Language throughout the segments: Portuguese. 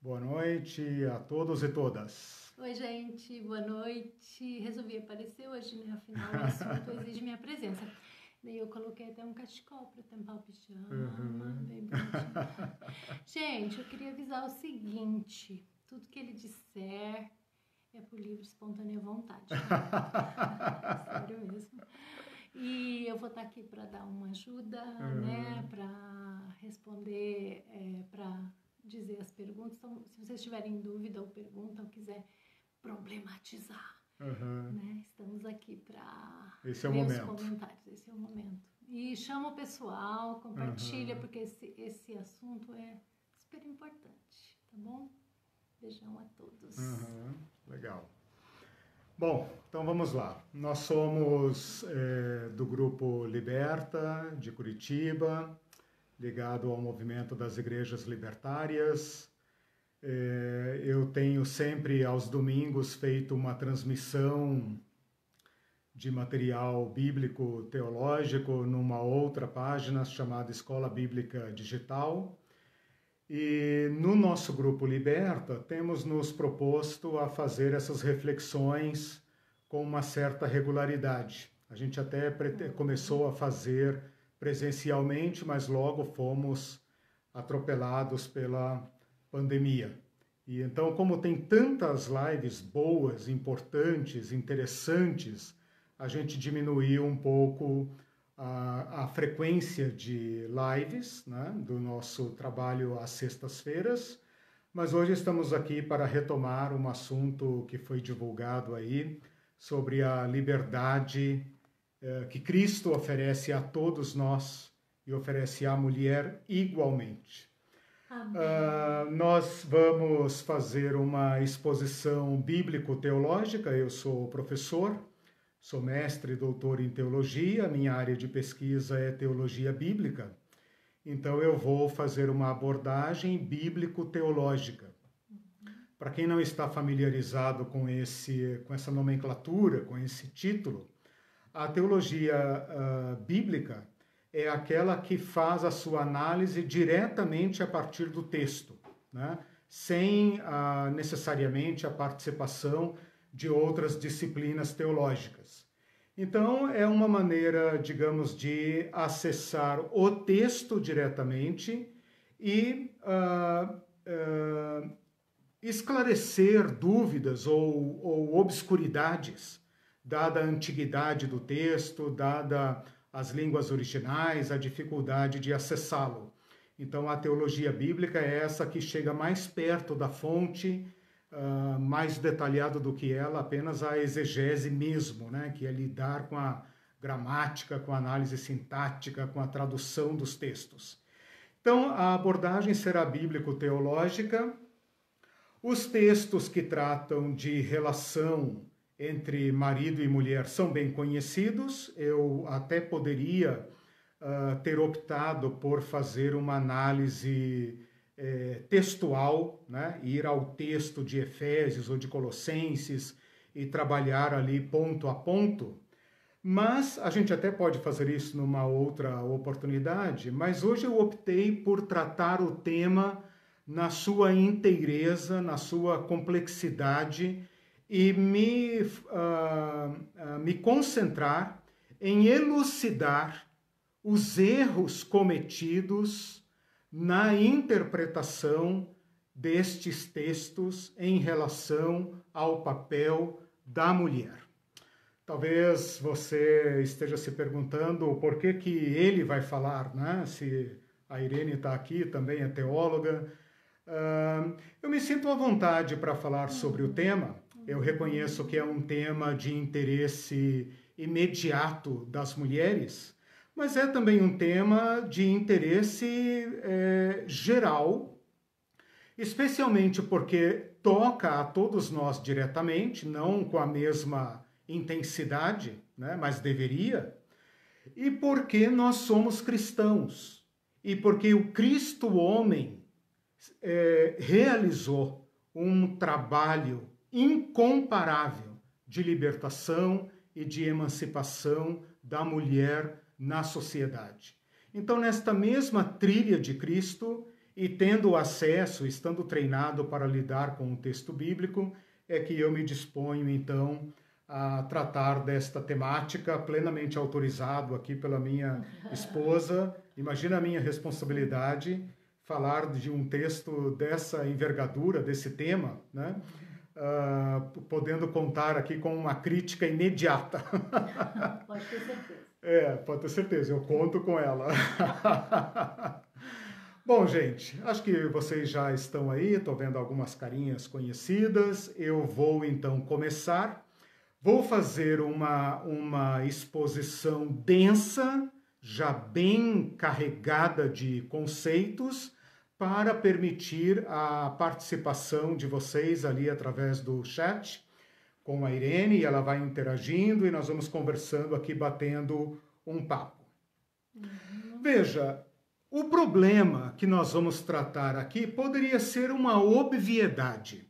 Boa noite a todos e todas. Oi, gente, boa noite. Resolvi aparecer hoje, né? Afinal, o assunto exige minha presença. Daí eu coloquei até um cachecol para tampar o pijama, bem bonitinho. Gente, eu queria avisar o seguinte: tudo que ele disser é por livre e espontânea vontade. Sério mesmo. E eu vou estar aqui para dar uma ajuda, né? Para responder, para dizer as perguntas. Então, se vocês tiverem dúvida ou pergunta ou quiser problematizar, né? Estamos aqui para ver os comentários. Esse é o momento. E chama o pessoal, compartilha, porque esse assunto é super importante, tá bom? Beijão a todos. Legal. Bom, então vamos lá. Nós somos do Grupo Liberta, de Curitiba, ligado ao movimento das igrejas libertárias. Eu tenho sempre, aos domingos, feito uma transmissão de material bíblico teológico numa outra página chamada Escola Bíblica Digital. E no nosso Grupo Liberta, temos nos proposto a fazer essas reflexões com uma certa regularidade. A gente até começou a fazer presencialmente, mas logo fomos atropelados pela pandemia. E então, como tem tantas lives boas, importantes, interessantes, a gente diminuiu um pouco a frequência de lives, né, do nosso trabalho às sextas-feiras, mas hoje estamos aqui para retomar um assunto que foi divulgado aí sobre a liberdade que Cristo oferece a todos nós e oferece à mulher igualmente. Nós vamos fazer uma exposição bíblico-teológica. Eu sou professor, sou mestre e doutor em teologia, minha área de pesquisa é teologia bíblica, então eu vou fazer uma abordagem bíblico-teológica. Para quem não está familiarizado com essa nomenclatura, com esse título, a teologia bíblica é aquela que faz a sua análise diretamente a partir do texto, né? Sem necessariamente a participação de outras disciplinas teológicas. Então, é uma maneira, digamos, de acessar o texto diretamente e esclarecer dúvidas ou obscuridades, dada a antiguidade do texto, dada as línguas originais, a dificuldade de acessá-lo. Então, a teologia bíblica é essa que chega mais perto da fonte, mais detalhado do que ela, apenas a exegese mesmo, né? Que é lidar com a gramática, com a análise sintática, com a tradução dos textos. Então, a abordagem será bíblico-teológica. Os textos que tratam de relação entre marido e mulher são bem conhecidos. Eu até poderia ter optado por fazer uma análise textual, né? Ir ao texto de Efésios ou de Colossenses e trabalhar ali ponto a ponto, mas a gente até pode fazer isso numa outra oportunidade, mas hoje eu optei por tratar o tema na sua inteireza, na sua complexidade e me concentrar em elucidar os erros cometidos na interpretação destes textos em relação ao papel da mulher. Talvez você esteja se perguntando por que ele vai falar, né? Se a Irene está aqui, também é teóloga. Eu me sinto à vontade para falar sobre o tema. Eu reconheço que é um tema de interesse imediato das mulheres, mas é também um tema de interesse geral, especialmente porque toca a todos nós diretamente, não com a mesma intensidade, né, mas deveria, e porque nós somos cristãos, e porque o Cristo homem realizou um trabalho incomparável de libertação e de emancipação da mulher na sociedade. Então, nesta mesma trilha de Cristo, e tendo acesso, estando treinado para lidar com o texto bíblico, é que eu me disponho, então, a tratar desta temática, plenamente autorizado aqui pela minha esposa. Imagina a minha responsabilidade falar de um texto dessa envergadura, desse tema, né? Podendo contar aqui com uma crítica imediata. Pode ter certeza. Pode ter certeza, eu conto com ela. Bom, gente, acho que vocês já estão aí, estou vendo algumas carinhas conhecidas. Eu vou então começar. Vou fazer uma exposição densa, já bem carregada de conceitos, para permitir a participação de vocês ali através do chat com a Irene, e ela vai interagindo e nós vamos conversando aqui, batendo um papo. Veja, o problema que nós vamos tratar aqui poderia ser uma obviedade.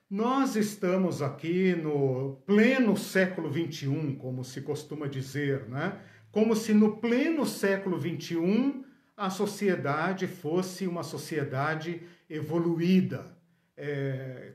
Nós estamos aqui no pleno século XXI, como se costuma dizer, né? Como se no pleno século XXI a sociedade fosse uma sociedade evoluída,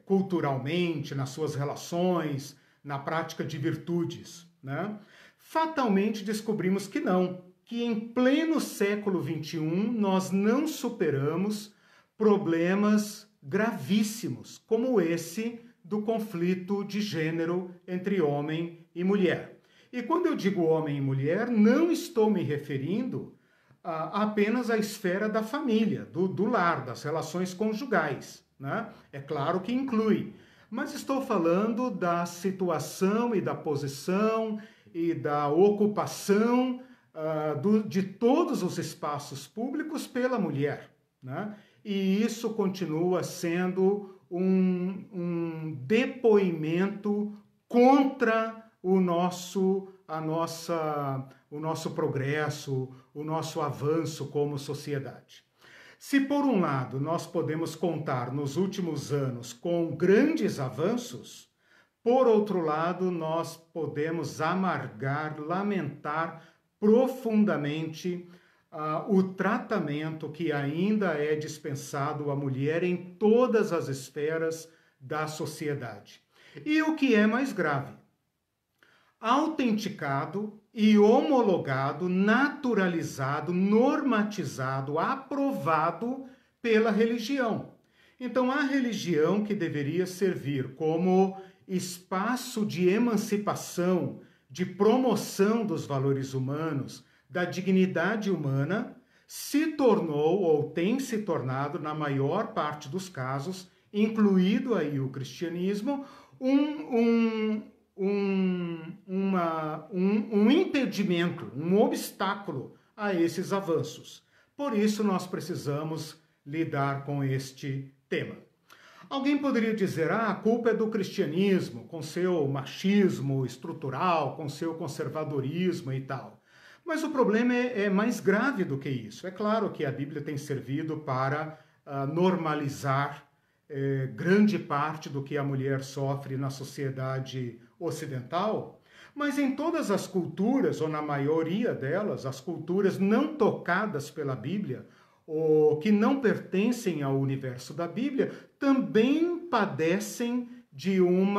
culturalmente, nas suas relações, na prática de virtudes, né? Fatalmente descobrimos que não, que em pleno século XXI nós não superamos problemas gravíssimos, como esse do conflito de gênero entre homem e mulher. E quando eu digo homem e mulher, não estou me referindo apenas à esfera da família, do lar, das relações conjugais, né? É claro que inclui, mas estou falando da situação e da posição e da ocupação de todos os espaços públicos pela mulher, né? E isso continua sendo um depoimento contra o nosso progresso, o nosso avanço como sociedade. Se por um lado nós podemos contar nos últimos anos com grandes avanços, por outro lado nós podemos amargar, lamentar profundamente o tratamento que ainda é dispensado à mulher em todas as esferas da sociedade. E o que é mais grave, autenticado e homologado, naturalizado, normatizado, aprovado pela religião. Então, a religião que deveria servir como espaço de emancipação, de promoção dos valores humanos, da dignidade humana, se tornou ou tem se tornado, na maior parte dos casos, incluído aí o cristianismo, um impedimento, um obstáculo a esses avanços. Por isso nós precisamos lidar com este tema. Alguém poderia dizer, a culpa é do cristianismo, com seu machismo estrutural, com seu conservadorismo e tal. Mas o problema é mais grave do que isso. É claro que a Bíblia tem servido para normalizar grande parte do que a mulher sofre na sociedade ocidental, mas em todas as culturas, ou na maioria delas, as culturas não tocadas pela Bíblia, ou que não pertencem ao universo da Bíblia, também padecem de um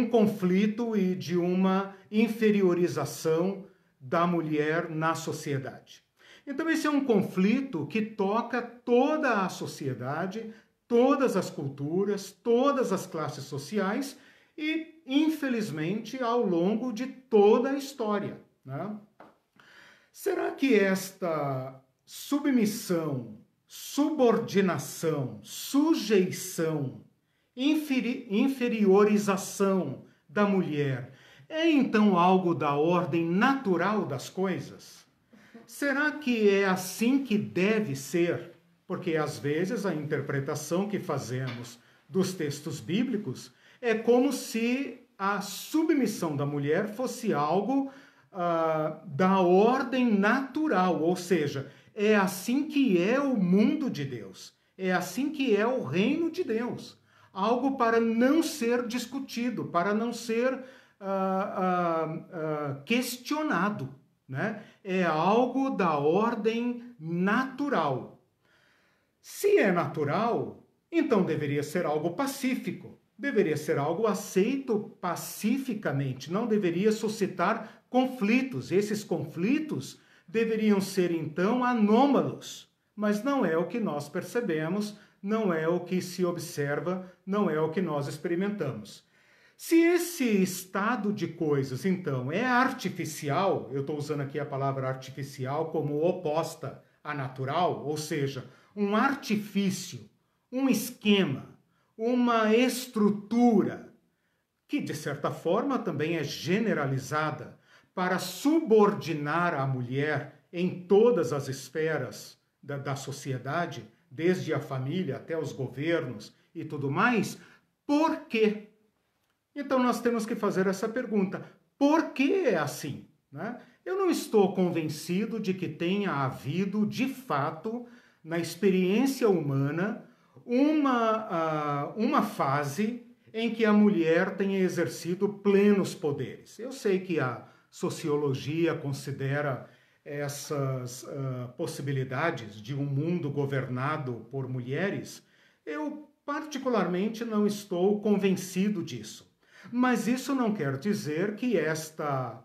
conflito e de uma inferiorização da mulher na sociedade. Então esse é um conflito que toca toda a sociedade, todas as culturas, todas as classes sociais e, infelizmente, ao longo de toda a história, né? Será que esta submissão, subordinação, sujeição, inferiorização da mulher é então algo da ordem natural das coisas? Será que é assim que deve ser? Porque às vezes a interpretação que fazemos dos textos bíblicos é como se a submissão da mulher fosse algo da ordem natural, ou seja, é assim que é o mundo de Deus, é assim que é o reino de Deus, algo para não ser discutido, para não ser questionado, né? É algo da ordem natural. Se é natural, então deveria ser algo pacífico, deveria ser algo aceito pacificamente, não deveria suscitar conflitos. Esses conflitos deveriam ser, então, anômalos, mas não é o que nós percebemos, não é o que se observa, não é o que nós experimentamos. Se esse estado de coisas, então, é artificial, eu estou usando aqui a palavra artificial como oposta a natural, ou seja, um artifício, um esquema, uma estrutura, que de certa forma também é generalizada para subordinar a mulher em todas as esferas da sociedade, desde a família até os governos e tudo mais, por quê? Então nós temos que fazer essa pergunta, por que é assim? Né? Eu não estou convencido de que tenha havido, de fato, na experiência humana, uma fase em que a mulher tenha exercido plenos poderes. Eu sei que a sociologia considera essas possibilidades de um mundo governado por mulheres. Eu, particularmente, não estou convencido disso. Mas isso não quer dizer que esta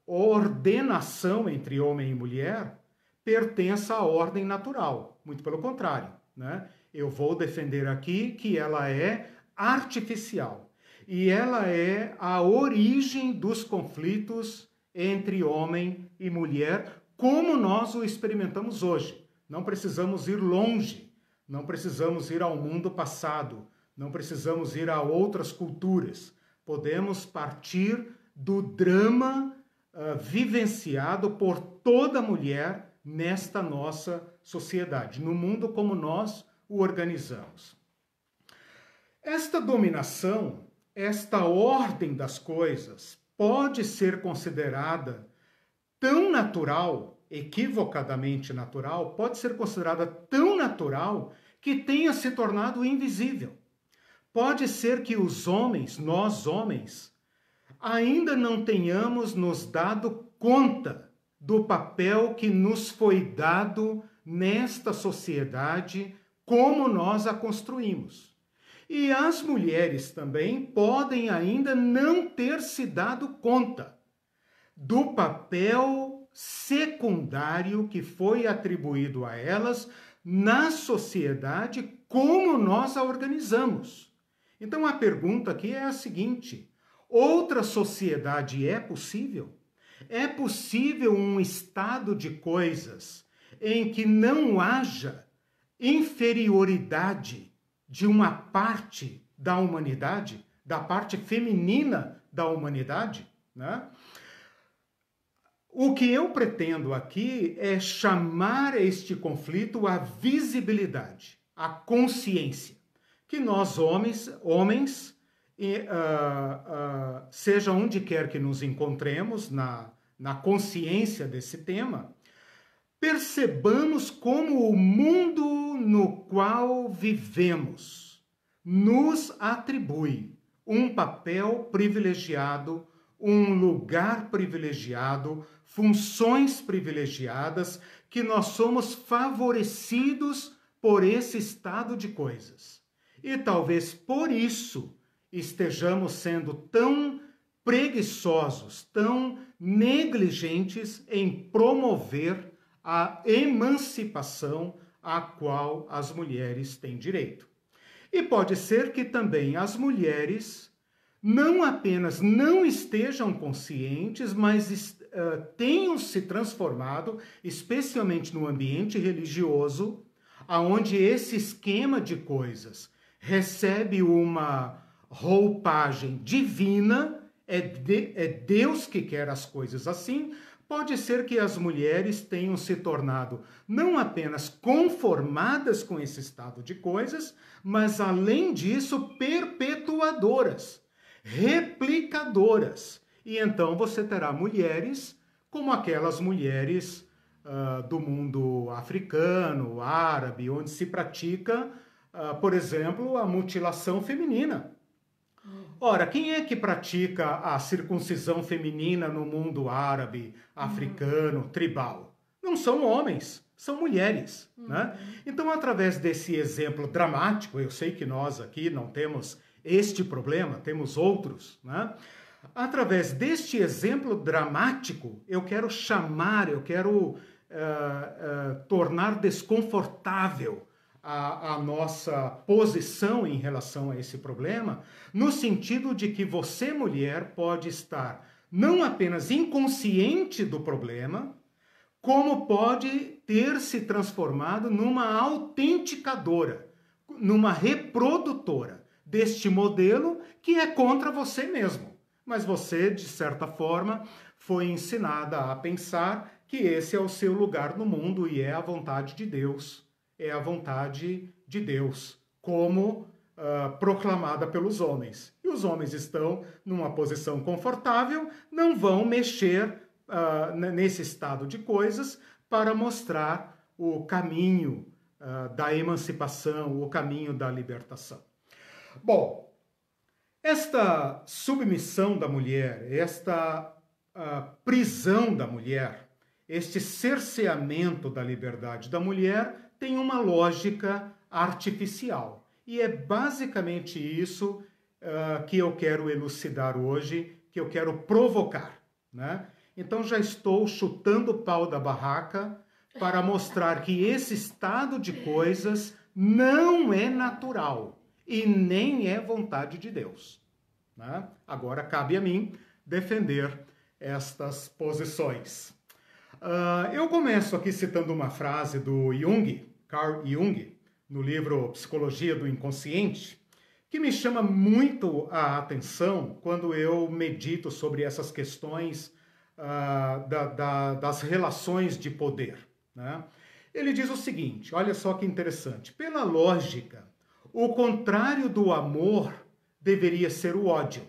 ordenação entre homem e mulher pertença à ordem natural. Muito pelo contrário, né? Eu vou defender aqui que ela é artificial. E ela é a origem dos conflitos entre homem e mulher, como nós o experimentamos hoje. Não precisamos ir longe, não precisamos ir ao mundo passado, não precisamos ir a outras culturas. Podemos partir do drama vivenciado por toda mulher nesta nossa sociedade, no mundo como nós o organizamos. Esta dominação, esta ordem das coisas, pode ser considerada tão natural, equivocadamente natural, pode ser considerada tão natural que tenha se tornado invisível. Pode ser que os homens, nós homens, ainda não tenhamos nos dado conta do papel que nos foi dado nesta sociedade, como nós a construímos. E as mulheres também podem ainda não ter se dado conta do papel secundário que foi atribuído a elas na sociedade, como nós a organizamos. Então a pergunta aqui é a seguinte: outra sociedade é possível? É possível um estado de coisas em que não haja inferioridade de uma parte da humanidade, da parte feminina da humanidade, né? O que eu pretendo aqui é chamar este conflito à visibilidade, à consciência, que nós homens seja onde quer que nos encontremos na consciência desse tema, percebamos como o mundo no qual vivemos nos atribui um papel privilegiado, um lugar privilegiado, funções privilegiadas, que nós somos favorecidos por esse estado de coisas. E talvez por isso estejamos sendo tão preguiçosos, tão negligentes em promover a emancipação a qual as mulheres têm direito. E pode ser que também as mulheres não apenas não estejam conscientes, mas tenham se transformado, especialmente no ambiente religioso, aonde esse esquema de coisas recebe uma roupagem divina, é Deus que quer as coisas assim. Pode ser que as mulheres tenham se tornado não apenas conformadas com esse estado de coisas, mas, além disso, perpetuadoras, replicadoras. E então você terá mulheres como aquelas mulheres do mundo africano, árabe, onde se pratica, por exemplo, a mutilação feminina. Ora, quem é que pratica a circuncisão feminina no mundo árabe, africano, tribal? Não são homens, são mulheres, né? Então, através desse exemplo dramático, eu sei que nós aqui não temos este problema, temos outros, né? Através deste exemplo dramático, eu quero tornar desconfortável a nossa posição em relação a esse problema, no sentido de que você, mulher, pode estar não apenas inconsciente do problema, como pode ter se transformado numa autenticadora, numa reprodutora deste modelo que é contra você mesmo. Mas você, de certa forma, foi ensinada a pensar que esse é o seu lugar no mundo e é a vontade de Deus. É a vontade de Deus, como proclamada pelos homens. E os homens estão numa posição confortável, não vão mexer nesse estado de coisas para mostrar o caminho da emancipação, o caminho da libertação. Bom, esta submissão da mulher, esta prisão da mulher, este cerceamento da liberdade da mulher tem uma lógica artificial. E é basicamente isso que eu quero elucidar hoje, que eu quero provocar, né? Então já estou chutando o pau da barraca para mostrar que esse estado de coisas não é natural e nem é vontade de Deus, né? Agora cabe a mim defender estas posições. Eu começo aqui citando uma frase do Carl Jung, no livro Psicologia do Inconsciente, que me chama muito a atenção quando eu medito sobre essas questões das relações de poder, né? Ele diz o seguinte, olha só que interessante, pela lógica, o contrário do amor deveria ser o ódio,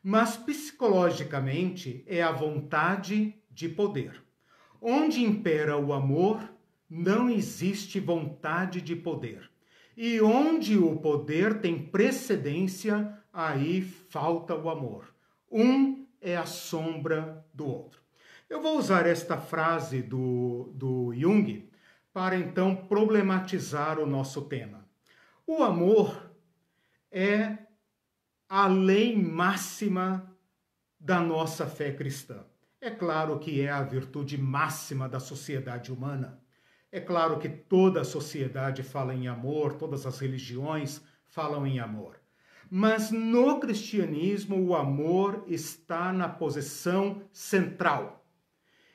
mas psicologicamente é a vontade de poder. Onde impera o amor, não existe vontade de poder. E onde o poder tem precedência, aí falta o amor. Um é a sombra do outro. Eu vou usar esta frase do Jung para então problematizar o nosso tema. O amor é a lei máxima da nossa fé cristã. É claro que é a virtude máxima da sociedade humana. É claro que toda a sociedade fala em amor, todas as religiões falam em amor. Mas no cristianismo o amor está na posição central.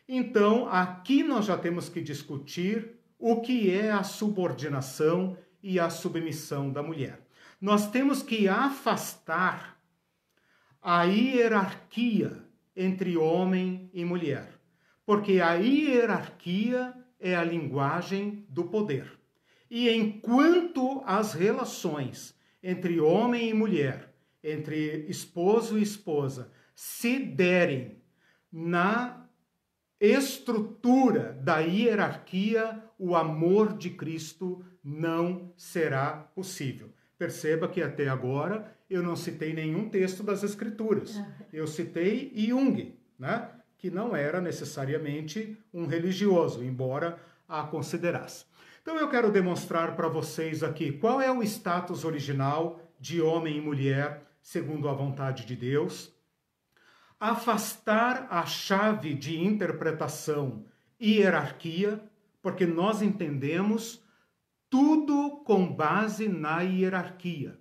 Então, aqui nós já temos que discutir o que é a subordinação e a submissão da mulher. Nós temos que afastar a hierarquia entre homem e mulher, porque a hierarquia é a linguagem do poder. E enquanto as relações entre homem e mulher, entre esposo e esposa, se derem na estrutura da hierarquia, o amor de Cristo não será possível. Perceba que até agora eu não citei nenhum texto das Escrituras. Eu citei Jung, né? Que não era necessariamente um religioso, embora a considerasse. Então eu quero demonstrar para vocês aqui qual é o status original de homem e mulher, segundo a vontade de Deus. Afastar a chave de interpretação e hierarquia, porque nós entendemos tudo com base na hierarquia.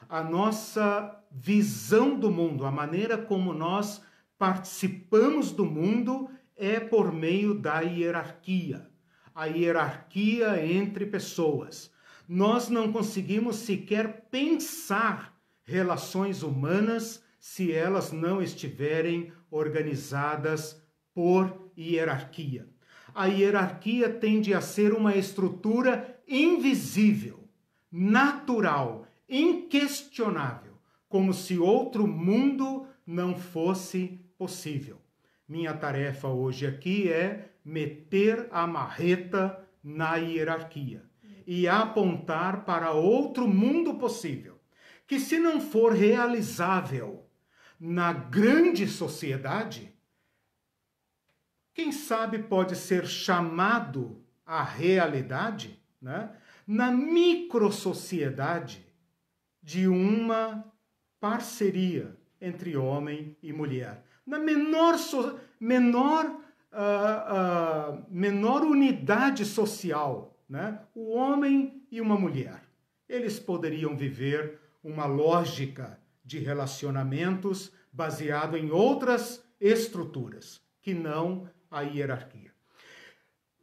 A nossa visão do mundo, a maneira como nós participamos do mundo é por meio da hierarquia. A hierarquia entre pessoas. Nós não conseguimos sequer pensar relações humanas se elas não estiverem organizadas por hierarquia. A hierarquia tende a ser uma estrutura invisível, natural, inquestionável, como se outro mundo não fosse possível. Minha tarefa hoje aqui é meter a marreta na hierarquia e apontar para outro mundo possível, que se não for realizável na grande sociedade, quem sabe pode ser chamado a realidade, né, na microsociedade de uma parceria entre homem e mulher. Na menor unidade social, né, o homem e uma mulher. Eles poderiam viver uma lógica de relacionamentos baseado em outras estruturas, que não a hierarquia.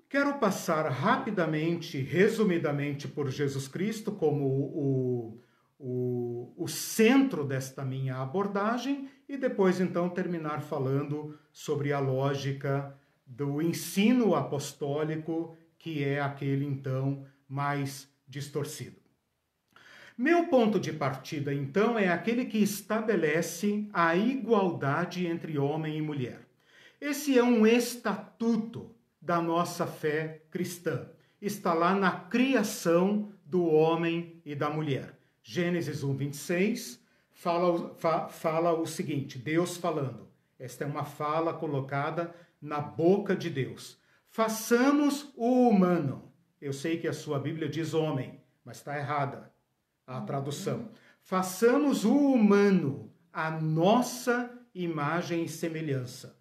Quero passar rapidamente, resumidamente, por Jesus Cristo como o centro desta minha abordagem e depois, então, terminar falando sobre a lógica do ensino apostólico, que é aquele, então, mais distorcido. Meu ponto de partida, então, é aquele que estabelece a igualdade entre homem e mulher. Esse é um estatuto da nossa fé cristã. Está lá na criação do homem e da mulher. Gênesis 1:26 fala o seguinte, Deus falando. Esta é uma fala colocada na boca de Deus. Façamos o humano. Eu sei que a sua Bíblia diz homem, mas está errada a tradução. Façamos o humano à nossa imagem e semelhança.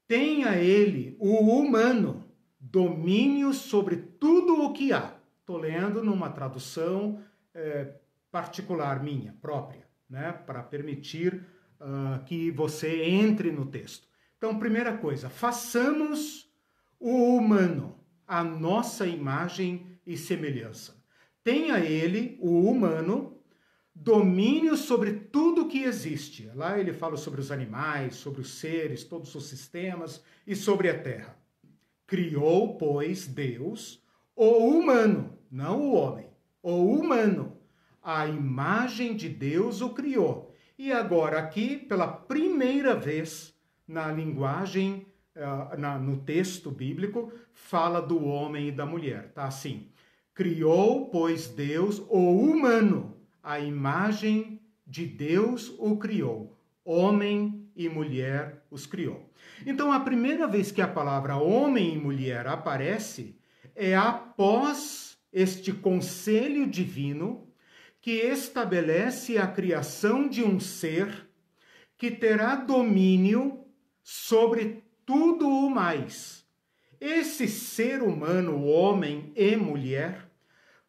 Tenha ele, o humano, domínio sobre tudo o que há. Estou lendo numa tradução particular minha, própria, né, para permitir que você entre no texto. Então, primeira coisa, façamos o humano à nossa imagem e semelhança. Tenha ele, o humano, domínio sobre tudo que existe. Lá ele fala sobre os animais, sobre os seres, todos os sistemas e sobre a terra. Criou, pois, Deus, o humano, não o homem, o humano. A imagem de Deus o criou. E agora aqui, pela primeira vez na linguagem, no texto bíblico, fala do homem e da mulher. Tá assim, criou, pois, Deus o humano. A imagem de Deus o criou. Homem e mulher os criou. Então, a primeira vez que a palavra homem e mulher aparece é após este conselho divino que estabelece a criação de um ser que terá domínio sobre tudo o mais. Esse ser humano, homem e mulher,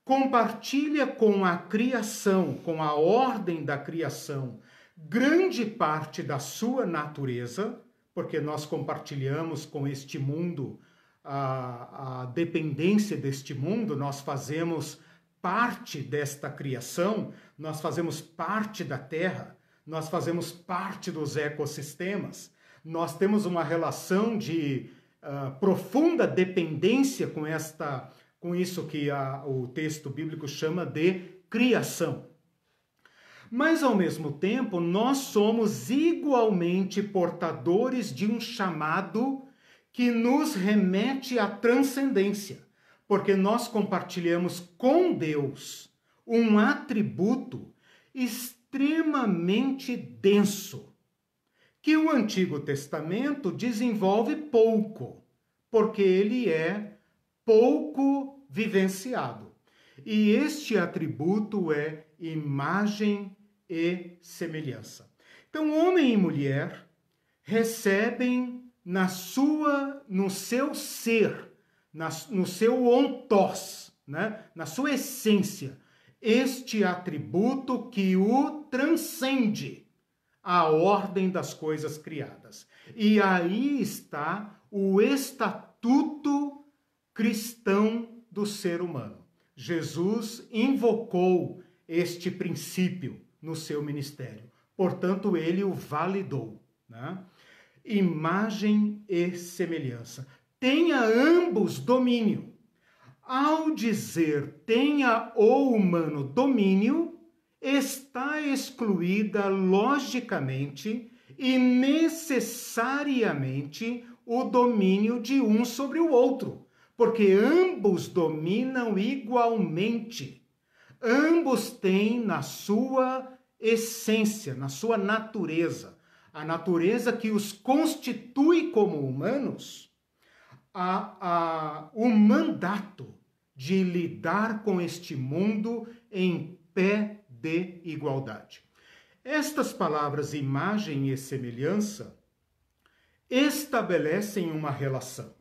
compartilha com a criação, com a ordem da criação, grande parte da sua natureza, porque nós compartilhamos com este mundo a dependência deste mundo, nós fazemos parte desta criação, nós fazemos parte da terra, nós fazemos parte dos ecossistemas, nós temos uma relação de profunda dependência com isso que o texto bíblico chama de criação. Mas, ao mesmo tempo, nós somos igualmente portadores de um chamado que nos remete à transcendência, porque nós compartilhamos com Deus um atributo extremamente denso, que o Antigo Testamento desenvolve pouco, porque ele é pouco vivenciado. E este atributo é imagem e semelhança. Então, homem e mulher recebem no seu ser, no seu ontós, né? Na sua essência, este atributo que o transcende a ordem das coisas criadas. E aí está o estatuto cristão do ser humano. Jesus invocou este princípio no seu ministério. Portanto, ele o validou, né? Imagem e semelhança. Tenha ambos domínio. Ao dizer tenha o humano domínio, está excluída logicamente e necessariamente o domínio de um sobre o outro, porque ambos dominam igualmente. Ambos têm na sua essência, na sua natureza, a natureza que os constitui como humanos, o mandato de lidar com este mundo em pé de igualdade. Estas palavras imagem e semelhança estabelecem uma relação.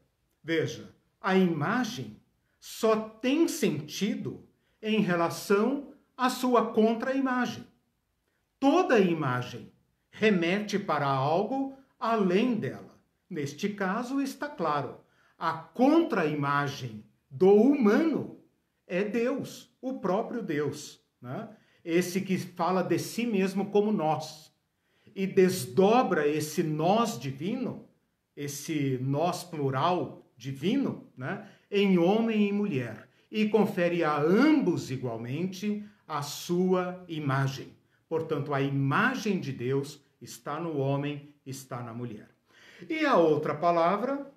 Veja, a imagem só tem sentido em relação à sua contra-imagem. Toda imagem remete para algo além dela. Neste caso, está claro, a contra-imagem do humano é Deus, o próprio Deus, né? Esse que fala de si mesmo como nós e desdobra esse nós divino, esse nós plural divino, né, em homem e mulher, e confere a ambos igualmente a sua imagem. Portanto, a imagem de Deus está no homem, está na mulher. E a outra palavra,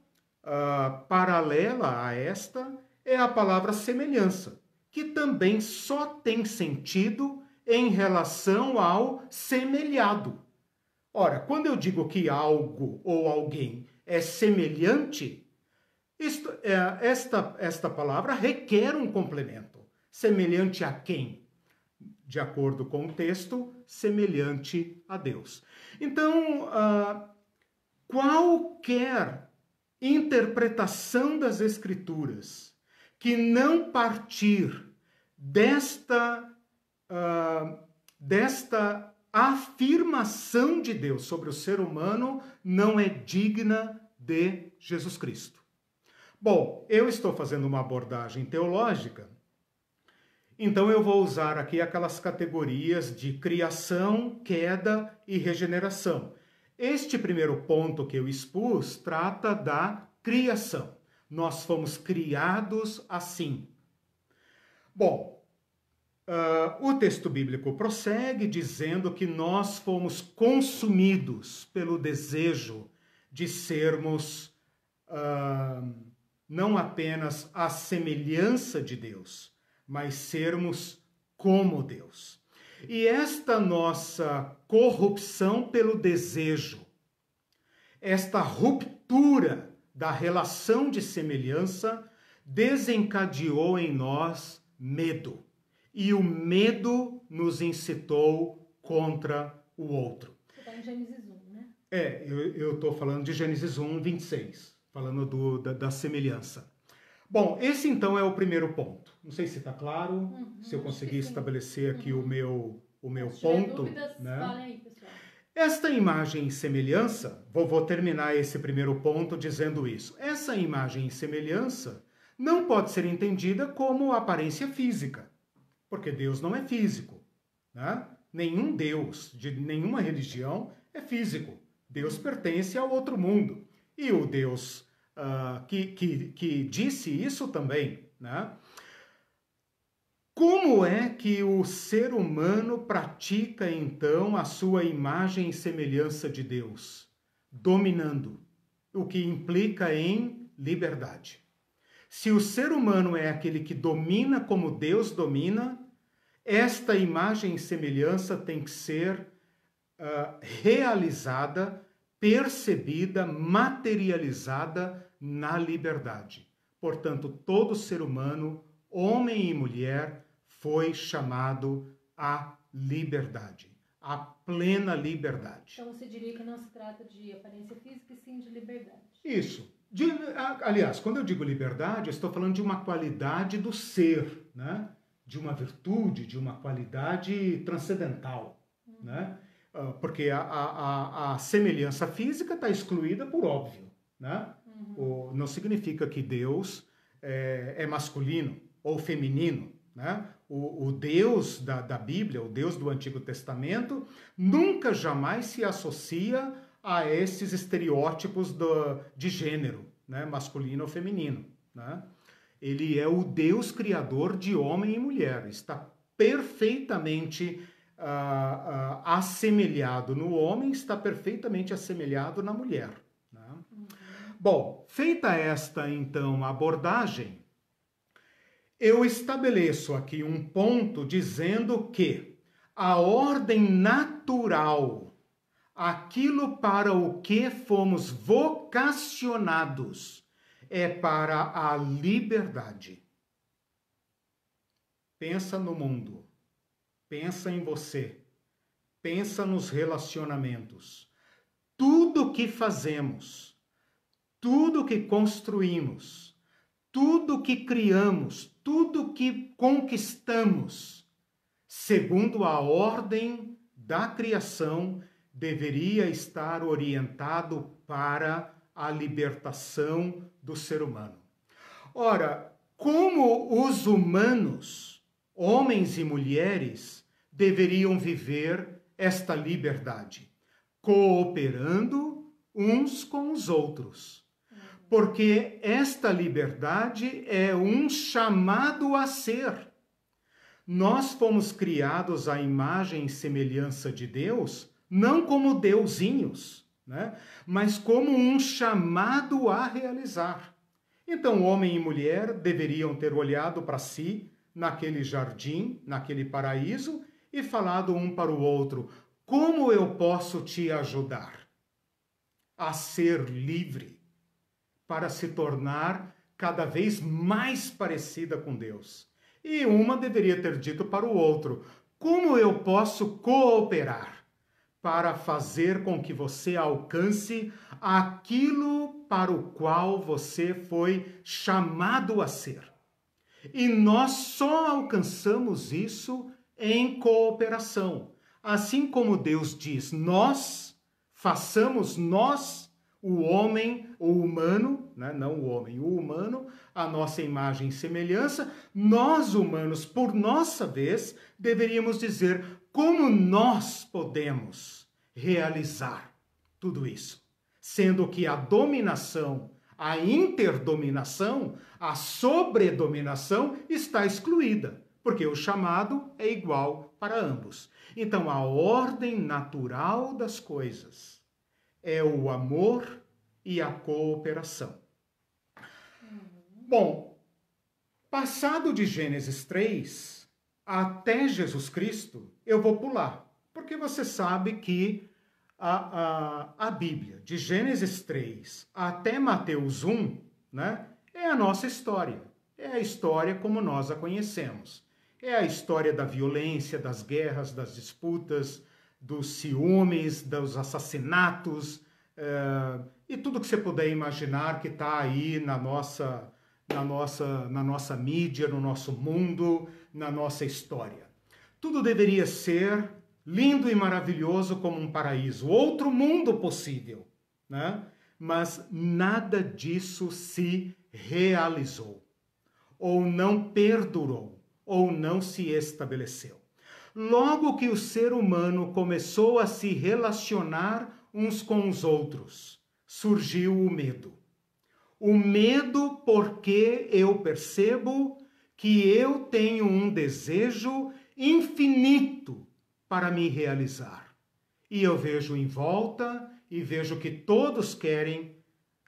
paralela a esta, é a palavra semelhança, que também só tem sentido em relação ao semelhado. Ora, quando eu digo que algo ou alguém é semelhante, esta palavra requer um complemento. Semelhante a quem? De acordo com o texto, semelhante a Deus. Então, qualquer interpretação das Escrituras que não partir desta afirmação de Deus sobre o ser humano não é digna de Jesus Cristo. Bom, eu estou fazendo uma abordagem teológica, então eu vou usar aqui aquelas categorias de criação, queda e regeneração. Este primeiro ponto que eu expus trata da criação. Nós fomos criados assim. Bom, o texto bíblico prossegue dizendo que nós fomos consumidos pelo desejo de sermos não apenas a semelhança de Deus, mas sermos como Deus. E esta nossa corrupção pelo desejo, esta ruptura da relação de semelhança desencadeou em nós medo. E o medo nos incitou contra o outro. Você está em Gênesis 1, né? Eu estou falando de Gênesis 1, 26, falando da semelhança. Bom, esse então é o primeiro ponto. Não sei se está claro, se eu conseguir estabelecer aqui o meu ponto. Dúvidas, né? Falem aí, pessoal. Esta imagem e semelhança, vou terminar esse primeiro ponto dizendo isso. Essa imagem e semelhança não pode ser entendida como aparência física, porque Deus não é físico, né? Nenhum Deus de nenhuma religião é físico. Deus pertence ao outro mundo. E o Deus que disse isso também, né? Como é que o ser humano pratica, então, a sua imagem e semelhança de Deus? Dominando, o que implica em liberdade. Se o ser humano é aquele que domina como Deus domina, esta imagem e semelhança tem que ser realizada, percebida, materializada na liberdade. Portanto, todo ser humano, homem e mulher, foi chamado à liberdade, à plena liberdade. Então você diria que não se trata de aparência física, e sim de liberdade. Isso. Aliás, quando eu digo liberdade, eu estou falando de uma qualidade do ser, né? De uma virtude, de uma qualidade transcendental, né? Porque a semelhança física está excluída por óbvio, né? Não significa que Deus é masculino ou feminino, né? O Deus da Bíblia, o Deus do Antigo Testamento, nunca jamais se associa a esses estereótipos de gênero, né? Masculino ou feminino, né? Ele é o Deus criador de homem e mulher, está perfeitamente assemelhado no homem, está perfeitamente assemelhado na mulher, né? Bom, feita esta, então, abordagem, eu estabeleço aqui um ponto dizendo que a ordem natural, aquilo para o que fomos vocacionados, é para a liberdade. Pensa no mundo, pensa em você, pensa nos relacionamentos. Tudo que fazemos, tudo que construímos, tudo que criamos, tudo que conquistamos, segundo a ordem da criação, deveria estar orientado para a libertação do ser humano. Ora, como os humanos, homens e mulheres, deveriam viver esta liberdade? Cooperando uns com os outros. Porque esta liberdade é um chamado a ser. Nós fomos criados à imagem e semelhança de Deus, não como deusinhos, né? Mas como um chamado a realizar. Então, homem e mulher deveriam ter olhado para si, naquele jardim, naquele paraíso, e falado um para o outro: como eu posso te ajudar a ser livre, para se tornar cada vez mais parecida com Deus? E uma deveria ter dito para o outro: como eu posso cooperar para fazer com que você alcance aquilo para o qual você foi chamado a ser? E nós só alcançamos isso em cooperação. Assim como Deus diz, façamos nós, o homem, o humano, né? Não o homem, o humano, a nossa imagem e semelhança, nós humanos, por nossa vez, deveríamos dizer como nós podemos realizar tudo isso, sendo que a dominação, a interdominação, a sobredominação está excluída, porque o chamado é igual para ambos. Então, a ordem natural das coisas é o amor e a cooperação. Bom, passado de Gênesis 3 até Jesus Cristo, eu vou pular, porque você sabe que a Bíblia, de Gênesis 3 até Mateus 1, né, é a nossa história. É a história como nós a conhecemos. É a história da violência, das guerras, das disputas, dos ciúmes, dos assassinatos, e tudo que você puder imaginar que está aí na nossa mídia, no nosso mundo, na nossa história. Tudo deveria ser lindo e maravilhoso como um paraíso, outro mundo possível, né? Mas nada disso se realizou, ou não perdurou, ou não se estabeleceu. Logo que o ser humano começou a se relacionar uns com os outros, surgiu o medo. O medo porque eu percebo que eu tenho um desejo infinito para me realizar. E eu vejo em volta e vejo que todos querem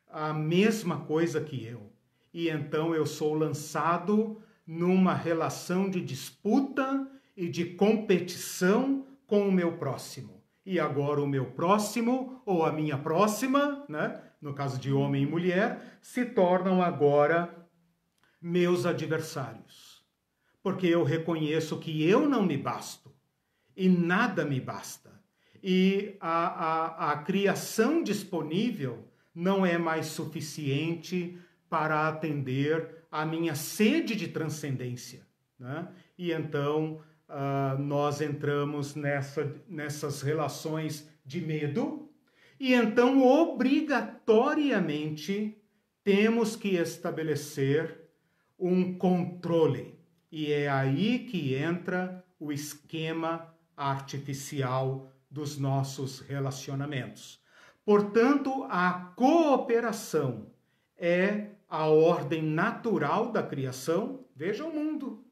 a mesma coisa que eu. E então eu sou lançado numa relação de disputa e de competição com o meu próximo. E agora o meu próximo, ou a minha próxima, né? No caso de homem e mulher, se tornam agora meus adversários. Porque eu reconheço que eu não me basto. E nada me basta. E a criação disponível não é mais suficiente para atender a minha sede de transcendência, né? E então nós entramos nessas relações de medo, e então obrigatoriamente temos que estabelecer um controle. E é aí que entra o esquema artificial dos nossos relacionamentos. Portanto, a cooperação é a ordem natural da criação. Veja o mundo,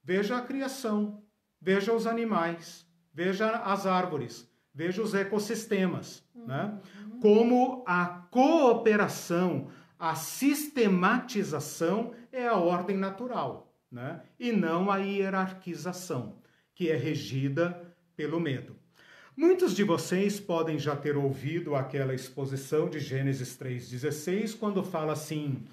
veja a criação, veja os animais, veja as árvores, veja os ecossistemas, né? Como a cooperação, a sistematização é a ordem natural, né? E não a hierarquização, que é regida pelo medo. Muitos de vocês podem já ter ouvido aquela exposição de Gênesis 3,16, quando fala assim,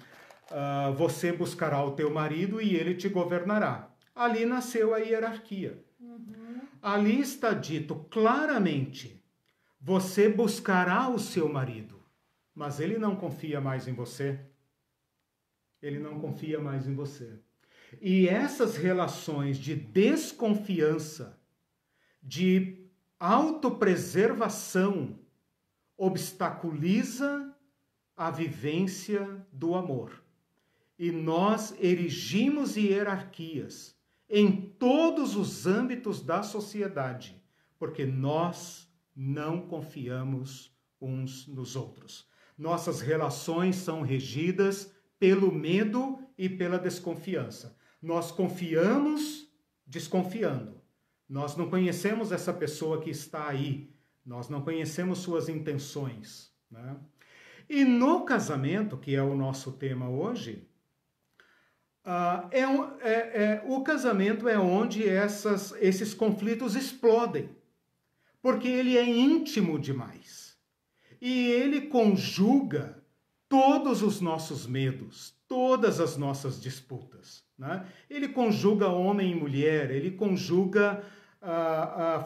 você buscará o teu marido e ele te governará. Ali nasceu a hierarquia. Ali está dito claramente, você buscará o seu marido, mas ele não confia mais em você. Ele não confia mais em você. E essas relações de desconfiança, de autopreservação, obstaculiza a vivência do amor. E nós erigimos hierarquias em todos os âmbitos da sociedade, porque nós não confiamos uns nos outros. Nossas relações são regidas pelo medo e pela desconfiança. Nós confiamos desconfiando. Nós não conhecemos essa pessoa que está aí. Nós não conhecemos suas intenções, né? E no casamento, que é o nosso tema hoje, o casamento é onde esses conflitos explodem, porque ele é íntimo demais. E ele conjuga todos os nossos medos, todas as nossas disputas, né? Ele conjuga homem e mulher, ele conjuga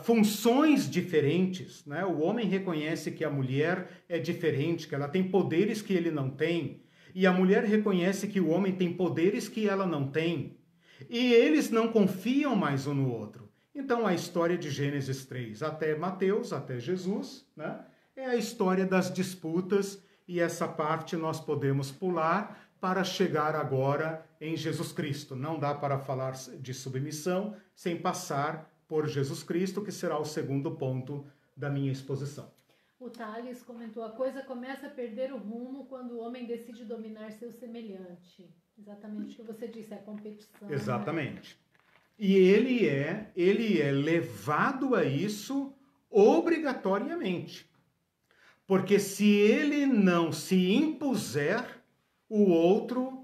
funções diferentes, né? O homem reconhece que a mulher é diferente, que ela tem poderes que ele não tem, e a mulher reconhece que o homem tem poderes que ela não tem, e eles não confiam mais um no outro. Então a história de Gênesis 3 até Mateus, até Jesus, né? É a história das disputas, e essa parte nós podemos pular para chegar agora em Jesus Cristo. Não dá para falar de submissão sem passar por Jesus Cristo, que será o segundo ponto da minha exposição. O Thales comentou, a coisa começa a perder o rumo quando o homem decide dominar seu semelhante. Exatamente o que você disse, a competição. Exatamente. Né? E ele é levado a isso obrigatoriamente. Porque se ele não se impuser, o outro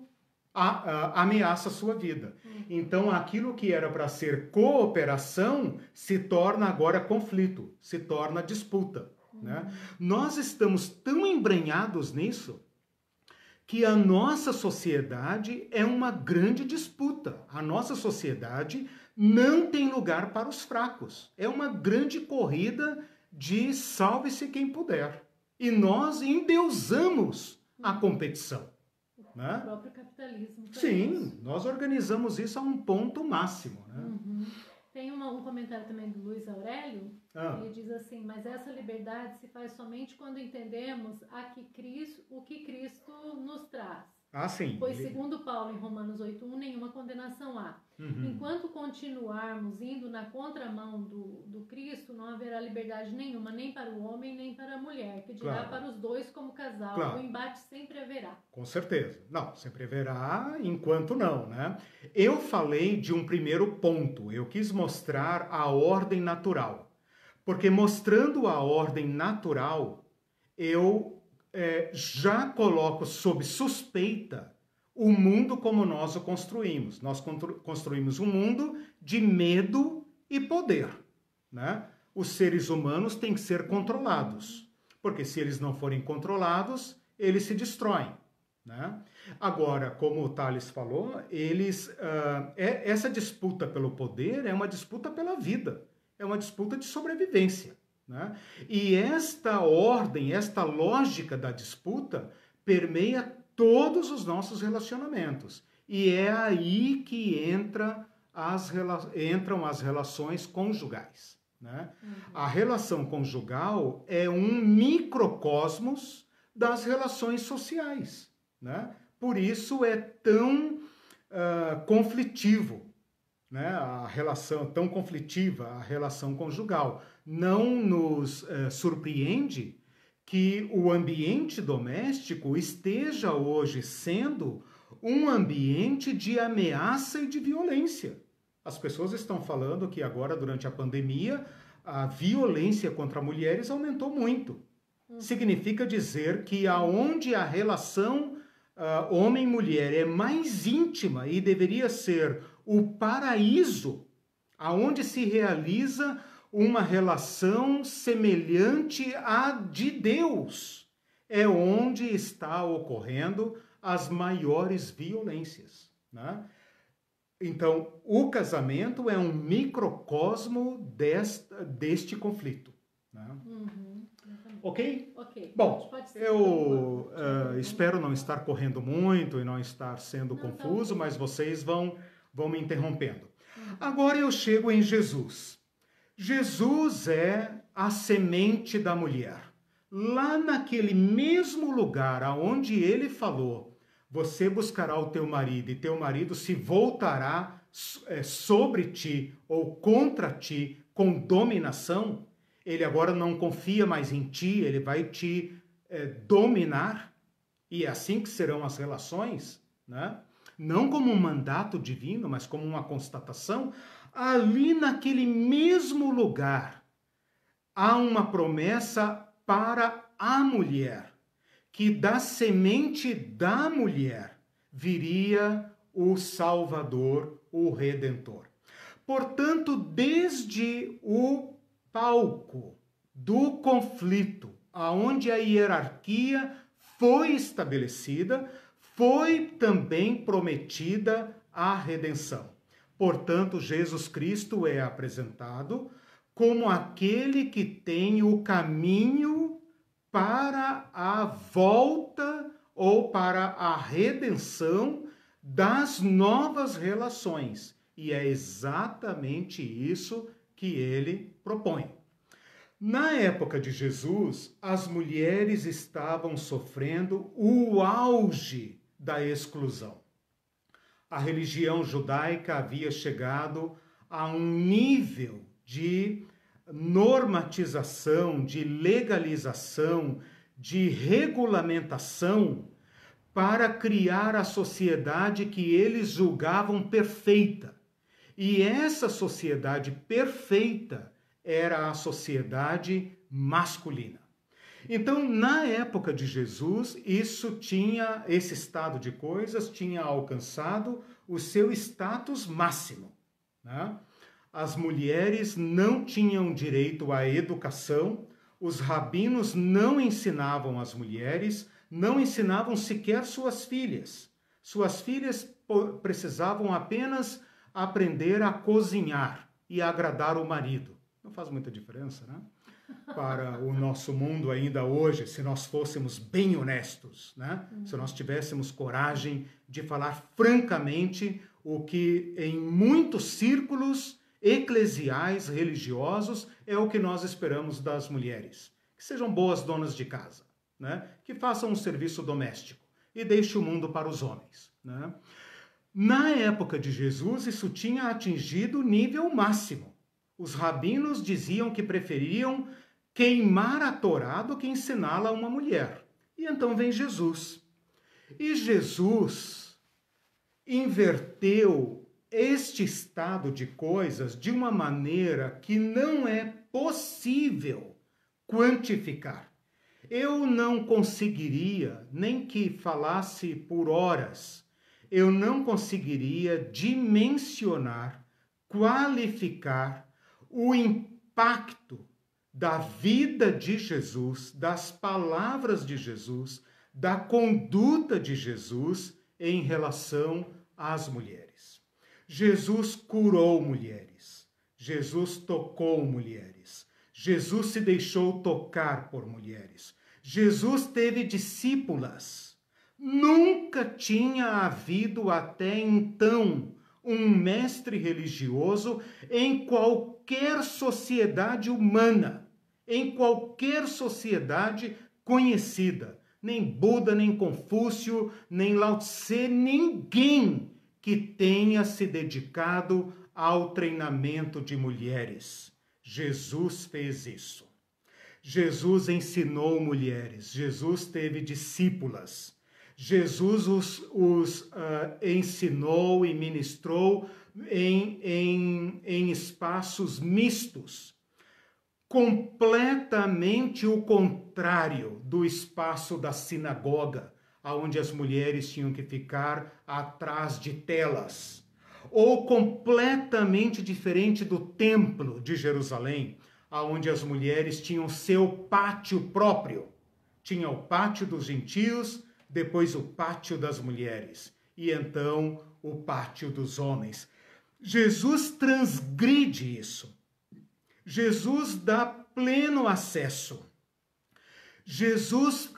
ameaça a sua vida. Então, aquilo que era para ser cooperação se torna agora conflito, se torna disputa. Né? Nós estamos tão embrenhados nisso que a nossa sociedade é uma grande disputa. A nossa sociedade não tem lugar para os fracos. É uma grande corrida de salve-se quem puder. E nós endeusamos a competição. Né? O próprio capitalismo. Sim, isso. Nós organizamos isso a um ponto máximo. Né? Tem um comentário também do Luiz Aurélio, ele diz assim, mas essa liberdade se faz somente quando entendemos o que Cristo nos traz. Sim. Pois, segundo Paulo em Romanos 8:1, nenhuma condenação há. Enquanto continuarmos indo na contramão do Cristo, não haverá liberdade nenhuma, nem para o homem, nem para a mulher, que dirá para os dois como casal. Claro. O embate sempre haverá. Com certeza. Não, sempre haverá, enquanto não, né? Eu falei de um primeiro ponto, eu quis mostrar a ordem natural. Porque mostrando a ordem natural, eu já coloco sob suspeita o mundo como nós o construímos. Nós construímos um mundo de medo e poder, né? Os seres humanos têm que ser controlados, porque se eles não forem controlados, eles se destroem, né? Agora, como o Thales falou, essa disputa pelo poder é uma disputa pela vida, é uma disputa de sobrevivência. Né? E esta ordem, esta lógica da disputa permeia todos os nossos relacionamentos. E é aí que entram as relações conjugais. Né? A relação conjugal é um microcosmos das relações sociais. Né? Por isso é tão conflitivo, né? A relação tão conflitiva, a relação conjugal. Não nos surpreende que o ambiente doméstico esteja hoje sendo um ambiente de ameaça e de violência. As pessoas estão falando que agora, durante a pandemia, a violência contra mulheres aumentou muito. Significa dizer que aonde a relação homem-mulher é mais íntima e deveria ser o paraíso, aonde se realiza uma relação semelhante à de Deus. É onde está ocorrendo as maiores violências, né? Então, o casamento é um microcosmo deste conflito, né? Ok? Ok. Bom, eu espero não estar correndo muito e não estar sendo confuso, mas vocês vão me interrompendo. Agora eu chego em Jesus. Jesus é a semente da mulher. Lá naquele mesmo lugar aonde ele falou, você buscará o teu marido e teu marido se voltará sobre ti ou contra ti com dominação. Ele agora não confia mais em ti, ele vai te dominar. E é assim que serão as relações, né? Não como um mandato divino, mas como uma constatação. Ali naquele mesmo lugar, há uma promessa para a mulher, que da semente da mulher viria o Salvador, o Redentor. Portanto, desde o palco do conflito, aonde a hierarquia foi estabelecida, foi também prometida a redenção. Portanto, Jesus Cristo é apresentado como aquele que tem o caminho para a volta ou para a redenção das novas relações. E é exatamente isso que ele propõe. Na época de Jesus, as mulheres estavam sofrendo o auge da exclusão. A religião judaica havia chegado a um nível de normatização, de legalização, de regulamentação para criar a sociedade que eles julgavam perfeita. E essa sociedade perfeita era a sociedade masculina. Então, na época de Jesus, esse estado de coisas tinha alcançado o seu status máximo, né? As mulheres não tinham direito à educação, os rabinos não ensinavam as mulheres, não ensinavam sequer suas filhas. Suas filhas precisavam apenas aprender a cozinhar e agradar o marido. Não faz muita diferença, né? Para o nosso mundo ainda hoje, se nós fôssemos bem honestos, né? Se nós tivéssemos coragem de falar francamente o que em muitos círculos eclesiais, religiosos, é o que nós esperamos das mulheres. Que sejam boas donas de casa, né? Que façam um serviço doméstico e deixem o mundo para os homens, né? Na época de Jesus, isso tinha atingido o nível máximo. Os rabinos diziam que preferiam queimar a Torá do que ensiná-la a uma mulher. E então vem Jesus. E Jesus inverteu este estado de coisas de uma maneira que não é possível quantificar. Eu não conseguiria, nem que falasse por horas, eu não conseguiria dimensionar, qualificar o impacto da vida de Jesus, das palavras de Jesus, da conduta de Jesus em relação às mulheres. Jesus curou mulheres, Jesus tocou mulheres, Jesus se deixou tocar por mulheres, Jesus teve discípulas. Nunca tinha havido até então um mestre religioso em qualquer sociedade humana, em qualquer sociedade conhecida. Nem Buda, nem Confúcio, nem Lao Tse, ninguém que tenha se dedicado ao treinamento de mulheres. Jesus fez isso. Jesus ensinou mulheres, Jesus teve discípulas. Jesus os ensinou e ministrou em espaços mistos, completamente o contrário do espaço da sinagoga, onde as mulheres tinham que ficar atrás de telas, ou completamente diferente do templo de Jerusalém, onde as mulheres tinham seu pátio próprio. Tinha o pátio dos gentios, depois o pátio das mulheres e então o pátio dos homens. Jesus transgride isso. Jesus dá pleno acesso. Jesus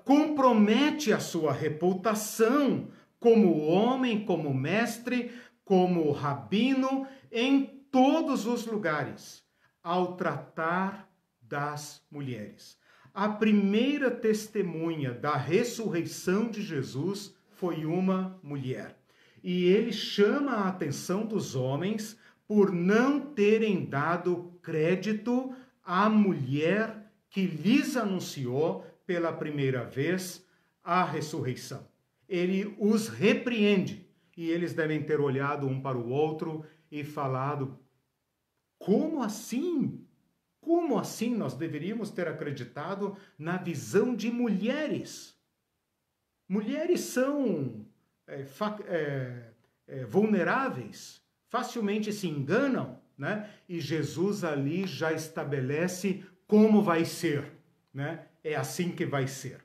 compromete a sua reputação como homem, como mestre, como rabino, em todos os lugares, ao tratar das mulheres. A primeira testemunha da ressurreição de Jesus foi uma mulher. E ele chama a atenção dos homens por não terem dado crédito à mulher que lhes anunciou pela primeira vez a ressurreição. Ele os repreende e eles devem ter olhado um para o outro e falado: como assim? Como assim nós deveríamos ter acreditado na visão de mulheres? Mulheres são vulneráveis, facilmente se enganam, né? E Jesus ali já estabelece como vai ser, né? É assim que vai ser.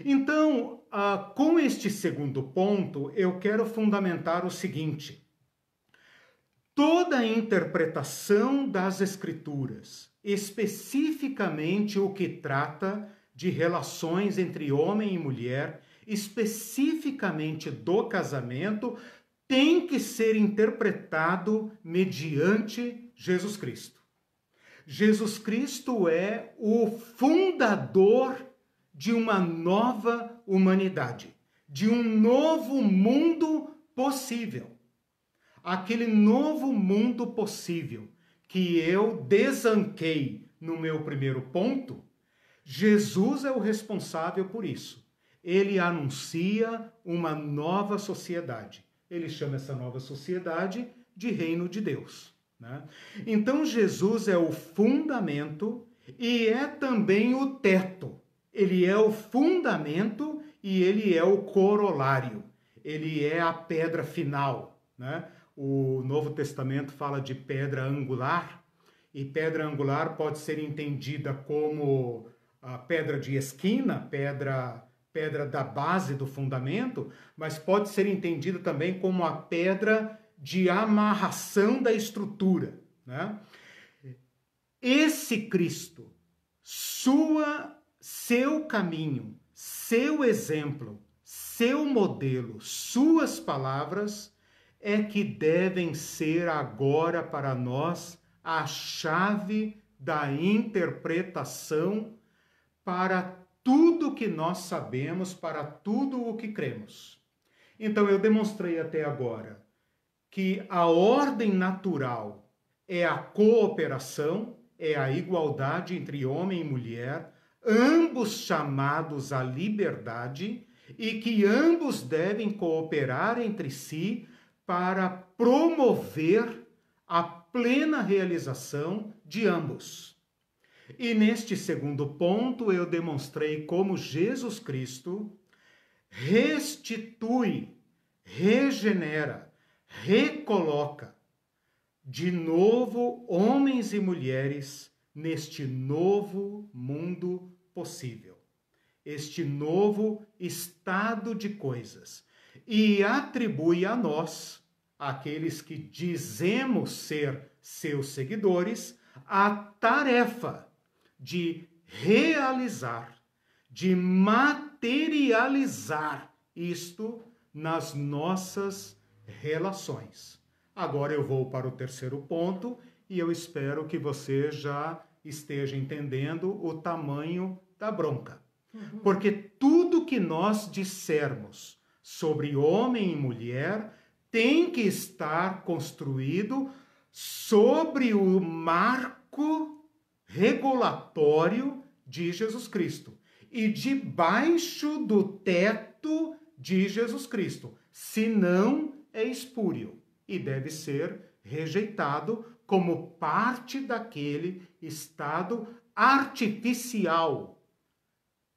Então, com este segundo ponto, eu quero fundamentar o seguinte: toda a interpretação das Escrituras, especificamente o que trata de relações entre homem e mulher, especificamente do casamento, tem que ser interpretado mediante Jesus Cristo. Jesus Cristo é o fundador de uma nova humanidade, de um novo mundo possível. Aquele novo mundo possível que eu desanquei no meu primeiro ponto, Jesus é o responsável por isso. Ele anuncia uma nova sociedade. Ele chama essa nova sociedade de Reino de Deus, né? Então Jesus é o fundamento e é também o teto. Ele é o fundamento e ele é o corolário. Ele é a pedra final, né? O Novo Testamento fala de pedra angular, e pedra angular pode ser entendida como a pedra de esquina, pedra da base do fundamento, mas pode ser entendida também como a pedra de amarração da estrutura, né? Esse Cristo, seu caminho, seu exemplo, seu modelo, suas palavras é que devem ser agora para nós a chave da interpretação para tudo que nós sabemos, para tudo o que cremos. Então eu demonstrei até agora que a ordem natural é a cooperação, é a igualdade entre homem e mulher, ambos chamados à liberdade, e que ambos devem cooperar entre si para promover a plena realização de ambos. E neste segundo ponto eu demonstrei como Jesus Cristo restitui, regenera, recoloca de novo homens e mulheres neste novo mundo possível, este novo estado de coisas, e atribui a nós, aqueles que dizemos ser seus seguidores, a tarefa de realizar, de materializar isto nas nossas relações. Agora eu vou para o terceiro ponto e eu espero que você já esteja entendendo o tamanho da bronca. Porque tudo que nós dissermos sobre homem e mulher tem que estar construído sobre o marco regulatório de Jesus Cristo e debaixo do teto de Jesus Cristo. Senão é espúrio e deve ser rejeitado como parte daquele estado artificial,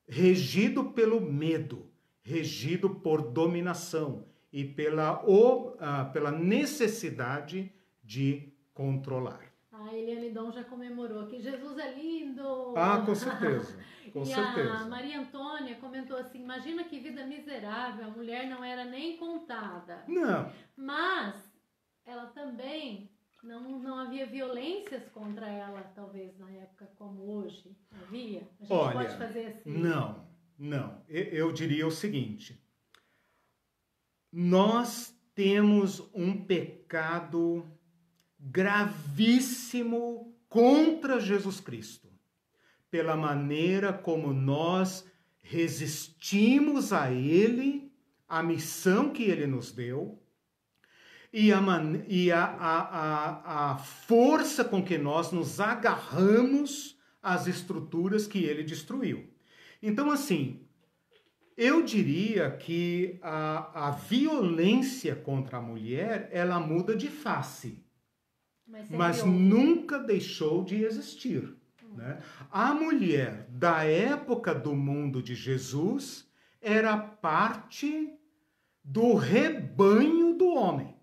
regido pelo medo, regido por dominação e pela necessidade de controlar. A Eliane Dom já comemorou que Jesus é lindo! Ah, com certeza, com certeza. A Maria Antônia comentou assim, imagina que vida miserável, a mulher não era nem contada. Não. Mas ela também, não havia violências contra ela, talvez, na época como hoje. Havia? A gente pode fazer assim? Não. Eu diria o seguinte, nós temos um pecado gravíssimo contra Jesus Cristo, pela maneira como nós resistimos a Ele, a missão que Ele nos deu, e a força com que nós nos agarramos às estruturas que Ele destruiu. Então, assim, eu diria que a violência contra a mulher, ela muda de face, mas nunca deixou de existir. Né? A mulher da época do mundo de Jesus era parte do rebanho do homem.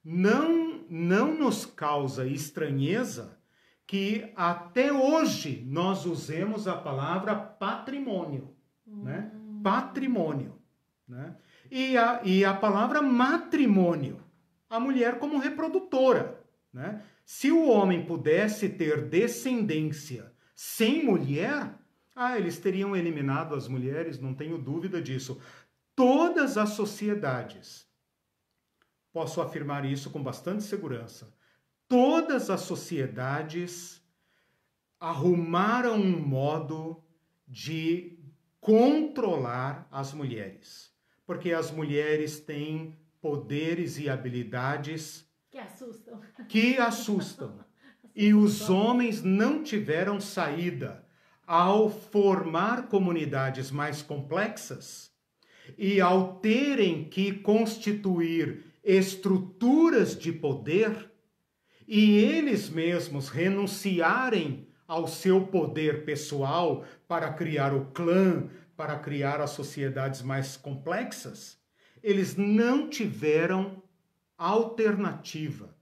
Não nos causa estranheza que até hoje nós usemos a palavra patrimônio. Né? Patrimônio. Né? E a palavra matrimônio, a mulher como reprodutora. Né? Se o homem pudesse ter descendência sem mulher, eles teriam eliminado as mulheres, não tenho dúvida disso. Todas as sociedades, posso afirmar isso com bastante segurança, todas as sociedades arrumaram um modo de controlar as mulheres, porque as mulheres têm poderes e habilidades que assustam. E os homens não tiveram saída ao formar comunidades mais complexas e ao terem que constituir estruturas de poder e eles mesmos renunciarem ao seu poder pessoal para criar o clã, para criar as sociedades mais complexas, eles não tiveram alternativa.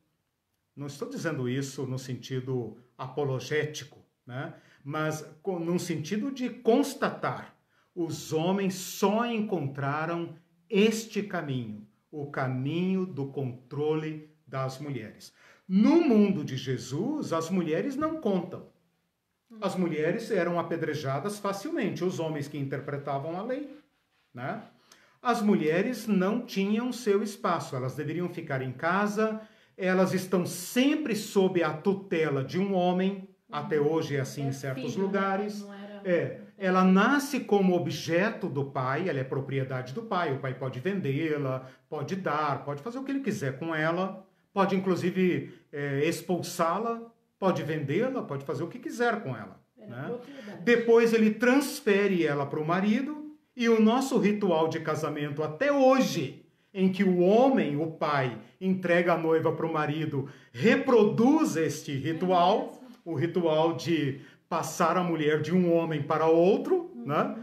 Não estou dizendo isso no sentido apologético, né? Mas no sentido de constatar. Os homens só encontraram este caminho, o caminho do controle das mulheres. No mundo de Jesus, as mulheres não contam. As mulheres eram apedrejadas facilmente, os homens que interpretavam a lei, né? As mulheres não tinham seu espaço, elas deveriam ficar em casa, elas estão sempre sob a tutela de um homem, até hoje é assim em certos lugares. Ela nasce como objeto do pai, ela é propriedade do pai, o pai pode vendê-la, pode dar, pode fazer o que ele quiser com ela, pode inclusive expulsá-la, pode vendê-la, pode fazer o que quiser com ela. Né? Depois ele transfere ela para o marido, e o nosso ritual de casamento até hoje, em que o homem, o pai, entrega a noiva para o marido, reproduz este ritual, o ritual de passar a mulher de um homem para outro, né?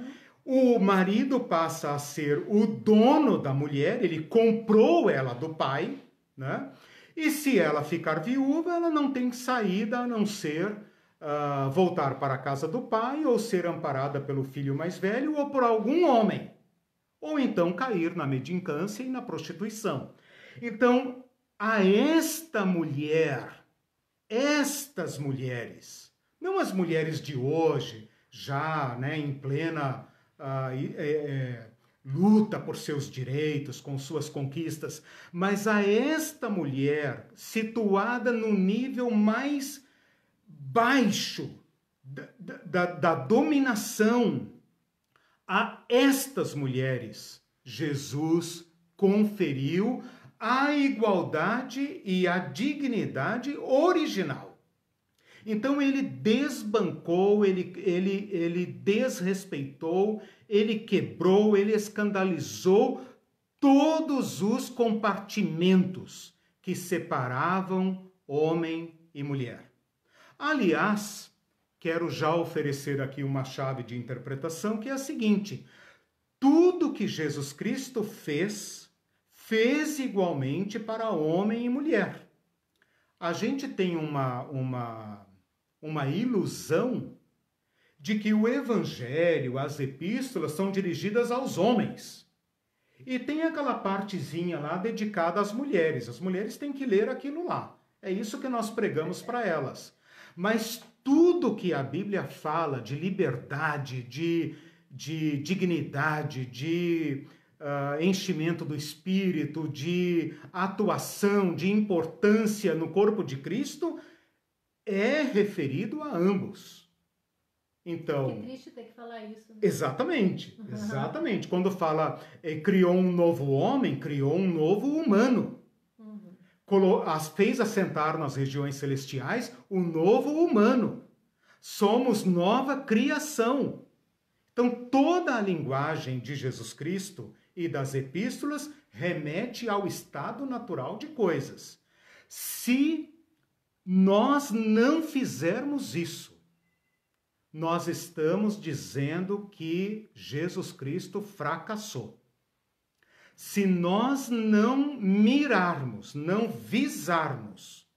O marido passa a ser o dono da mulher, ele comprou ela do pai, né? E se ela ficar viúva, ela não tem saída a não ser voltar para a casa do pai ou ser amparada pelo filho mais velho ou por algum homem. Ou então cair na mendicância e na prostituição. Então, a esta mulher, estas mulheres, não as mulheres de hoje, já em plena luta por seus direitos, com suas conquistas, mas a esta mulher situada no nível mais baixo da dominação, a estas mulheres Jesus conferiu a igualdade e a dignidade original. Então ele desbancou, ele desrespeitou, ele quebrou, ele escandalizou todos os compartimentos que separavam homem e mulher. Aliás, quero já oferecer aqui uma chave de interpretação, que é a seguinte: tudo que Jesus Cristo fez, fez igualmente para homem e mulher. A gente tem uma ilusão de que o evangelho, as epístolas, são dirigidas aos homens. E tem aquela partezinha lá dedicada às mulheres. As mulheres têm que ler aquilo lá. É isso que nós pregamos para elas. Mas tudo que a Bíblia fala de liberdade, de dignidade, de enchimento do Espírito, de atuação, de importância no corpo de Cristo, é referido a ambos. Então, que triste ter que falar isso. Né? Exatamente, exatamente. Quando fala criou um novo homem, criou um novo humano. Fez assentar nas regiões celestiais o novo humano. Somos nova criação. Então, toda a linguagem de Jesus Cristo e das epístolas remete ao estado natural de coisas. Se nós não fizermos isso, nós estamos dizendo que Jesus Cristo fracassou. Se nós não mirarmos, não visarmos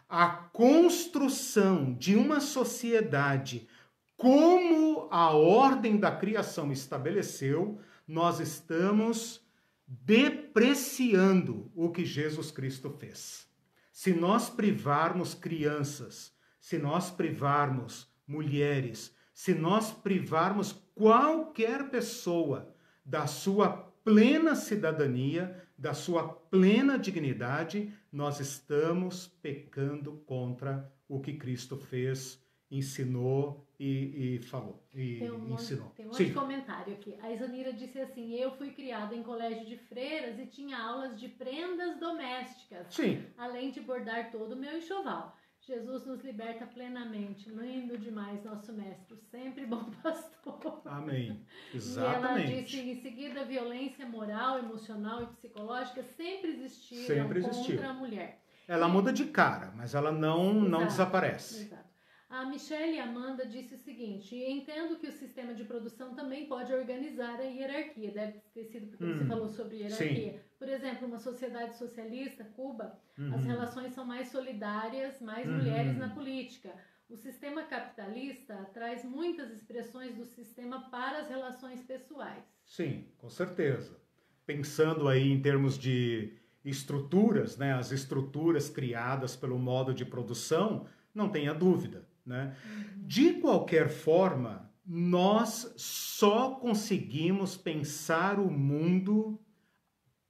a construção de uma sociedade como a ordem da criação estabeleceu, nós estamos depreciando o que Jesus Cristo fez. Se nós privarmos crianças, se nós privarmos mulheres, se nós privarmos qualquer pessoa da sua plena cidadania, da sua plena dignidade, nós estamos pecando contra o que Cristo fez, ensinou e falou. Ensinou. Tem um monte de comentário aqui. A Isanira disse assim: eu fui criada em colégio de freiras e tinha aulas de prendas domésticas, Sim. além de bordar todo o meu enxoval. Jesus nos liberta plenamente. Lindo demais, nosso mestre. Sempre bom pastor. Amém. Exatamente. E ela disse, em seguida, violência moral, emocional e psicológica sempre existiram contra a mulher. Ela muda de cara, mas ela não desaparece. Exato. A Michelle Amanda disse o seguinte: entendo que o sistema de produção também pode organizar a hierarquia. Deve ter sido porque você falou sobre hierarquia. Sim. Por exemplo, uma sociedade socialista, Cuba, as relações são mais solidárias, mais mulheres na política. O sistema capitalista traz muitas expressões do sistema para as relações pessoais. Sim, com certeza. Pensando aí em termos de estruturas, né, as estruturas criadas pelo modo de produção, não tenha dúvida. Né? De qualquer forma, nós só conseguimos pensar o mundo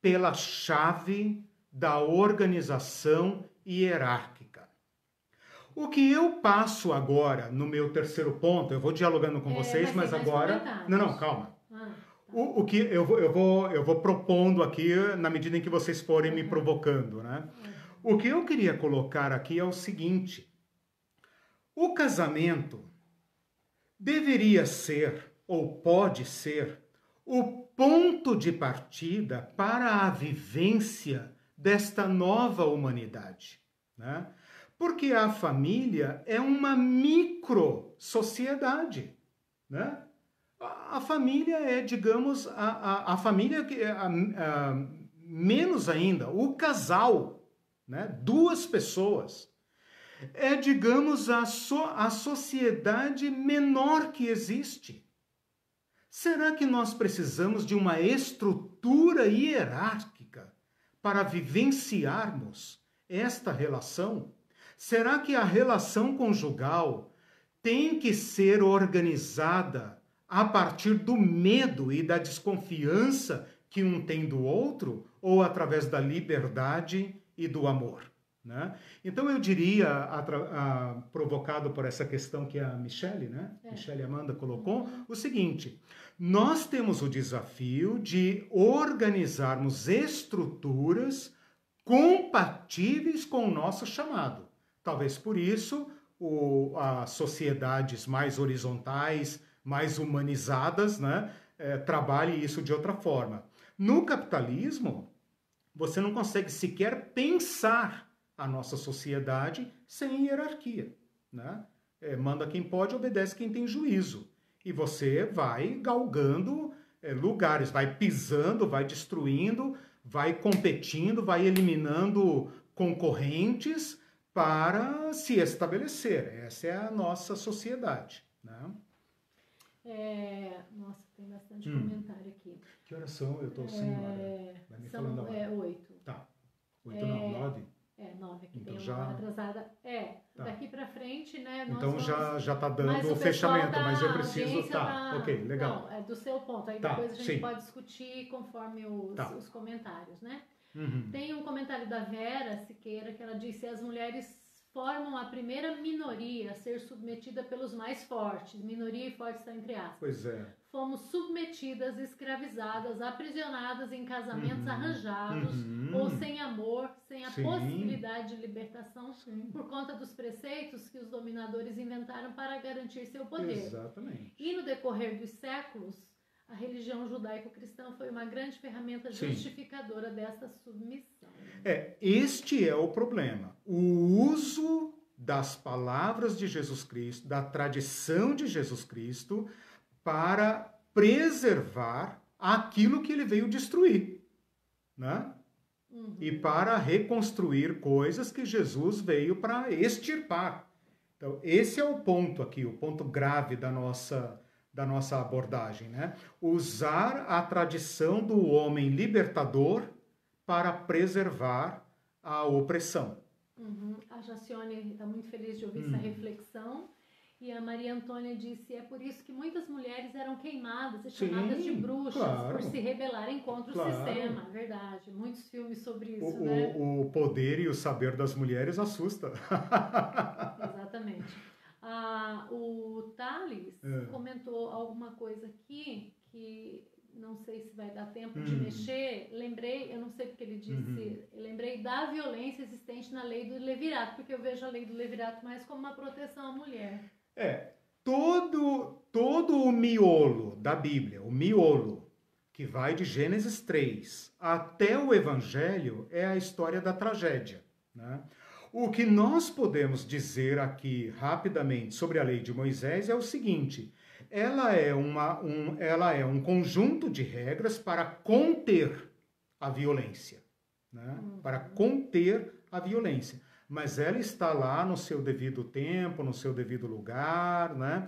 pela chave da organização hierárquica. O que eu passo agora no meu terceiro ponto, eu vou dialogando com vocês, mas agora... Não, calma. O que eu vou propondo aqui na medida em que vocês forem me provocando. Né? O que eu queria colocar aqui é o seguinte: o casamento deveria ser, ou pode ser, o ponto de partida para a vivência desta nova humanidade. Né? Porque a família é uma micro-sociedade. Né? A família é, digamos, a família que menos ainda, o casal, né? Duas pessoas. É, digamos, a sociedade menor que existe. Será que nós precisamos de uma estrutura hierárquica para vivenciarmos esta relação? Será que a relação conjugal tem que ser organizada a partir do medo e da desconfiança que um tem do outro, ou através da liberdade e do amor? Né? Então eu diria, provocado por essa questão que a Michelle, né? Michelle Amanda colocou, o seguinte: nós temos o desafio de organizarmos estruturas compatíveis com o nosso chamado. Talvez por isso as sociedades mais horizontais, mais humanizadas, né, trabalhem isso de outra forma. No capitalismo, você não consegue sequer pensar a nossa sociedade sem hierarquia. Né? Manda quem pode, obedece quem tem juízo. E você vai galgando lugares, vai pisando, vai destruindo, vai competindo, vai eliminando concorrentes para se estabelecer. Essa é a nossa sociedade, né? Nossa, tem bastante comentário aqui. Que horas são? Eu estou sem hora. Vai me falando a hora. 8. Tá. 8 não, 9? 9 aqui, então tem já... uma hora atrasada. Tá. Daqui para frente, né? Então já tá dando o fechamento, mas eu preciso... ok, legal. Não, é do seu ponto. Aí depois a gente pode discutir conforme os comentários, né? Tem um comentário da Vera Siqueira que ela disse: as mulheres formam a primeira minoria a ser submetida pelos mais fortes. Minoria e forte está entre aspas. Pois é. Fomos submetidas, escravizadas, aprisionadas em casamentos arranjados, ou sem amor, sem a possibilidade de libertação, por conta dos preceitos que os dominadores inventaram para garantir seu poder. Exatamente. E no decorrer dos séculos, a religião judaico-cristã foi uma grande ferramenta justificadora dessa submissão. Este é o problema. O uso das palavras de Jesus Cristo, da tradição de Jesus Cristo, para preservar aquilo que ele veio destruir, né? E para reconstruir coisas que Jesus veio para extirpar. Então, esse é o ponto aqui, o ponto grave da nossa abordagem, né? Usar a tradição do homem libertador para preservar a opressão. A Jacione está muito feliz de ouvir essa reflexão. E a Maria Antônia disse: é por isso que muitas mulheres eram queimadas e chamadas de bruxas, por se rebelarem contra o sistema. Verdade. Muitos filmes sobre isso, né? O poder e o saber das mulheres assusta. Exatamente. O Thales comentou alguma coisa aqui que não sei se vai dar tempo de mexer. Lembrei, eu não sei porque ele disse, lembrei da violência existente na lei do levirato, porque eu vejo a lei do levirato mais como uma proteção à mulher. Todo o miolo da Bíblia, o miolo, que vai de Gênesis 3 até o Evangelho, é a história da tragédia, né? O que nós podemos dizer aqui rapidamente sobre a lei de Moisés é o seguinte: ela é um conjunto de regras para conter a violência, né? Para conter a violência. Mas ela está lá no seu devido tempo, no seu devido lugar, né?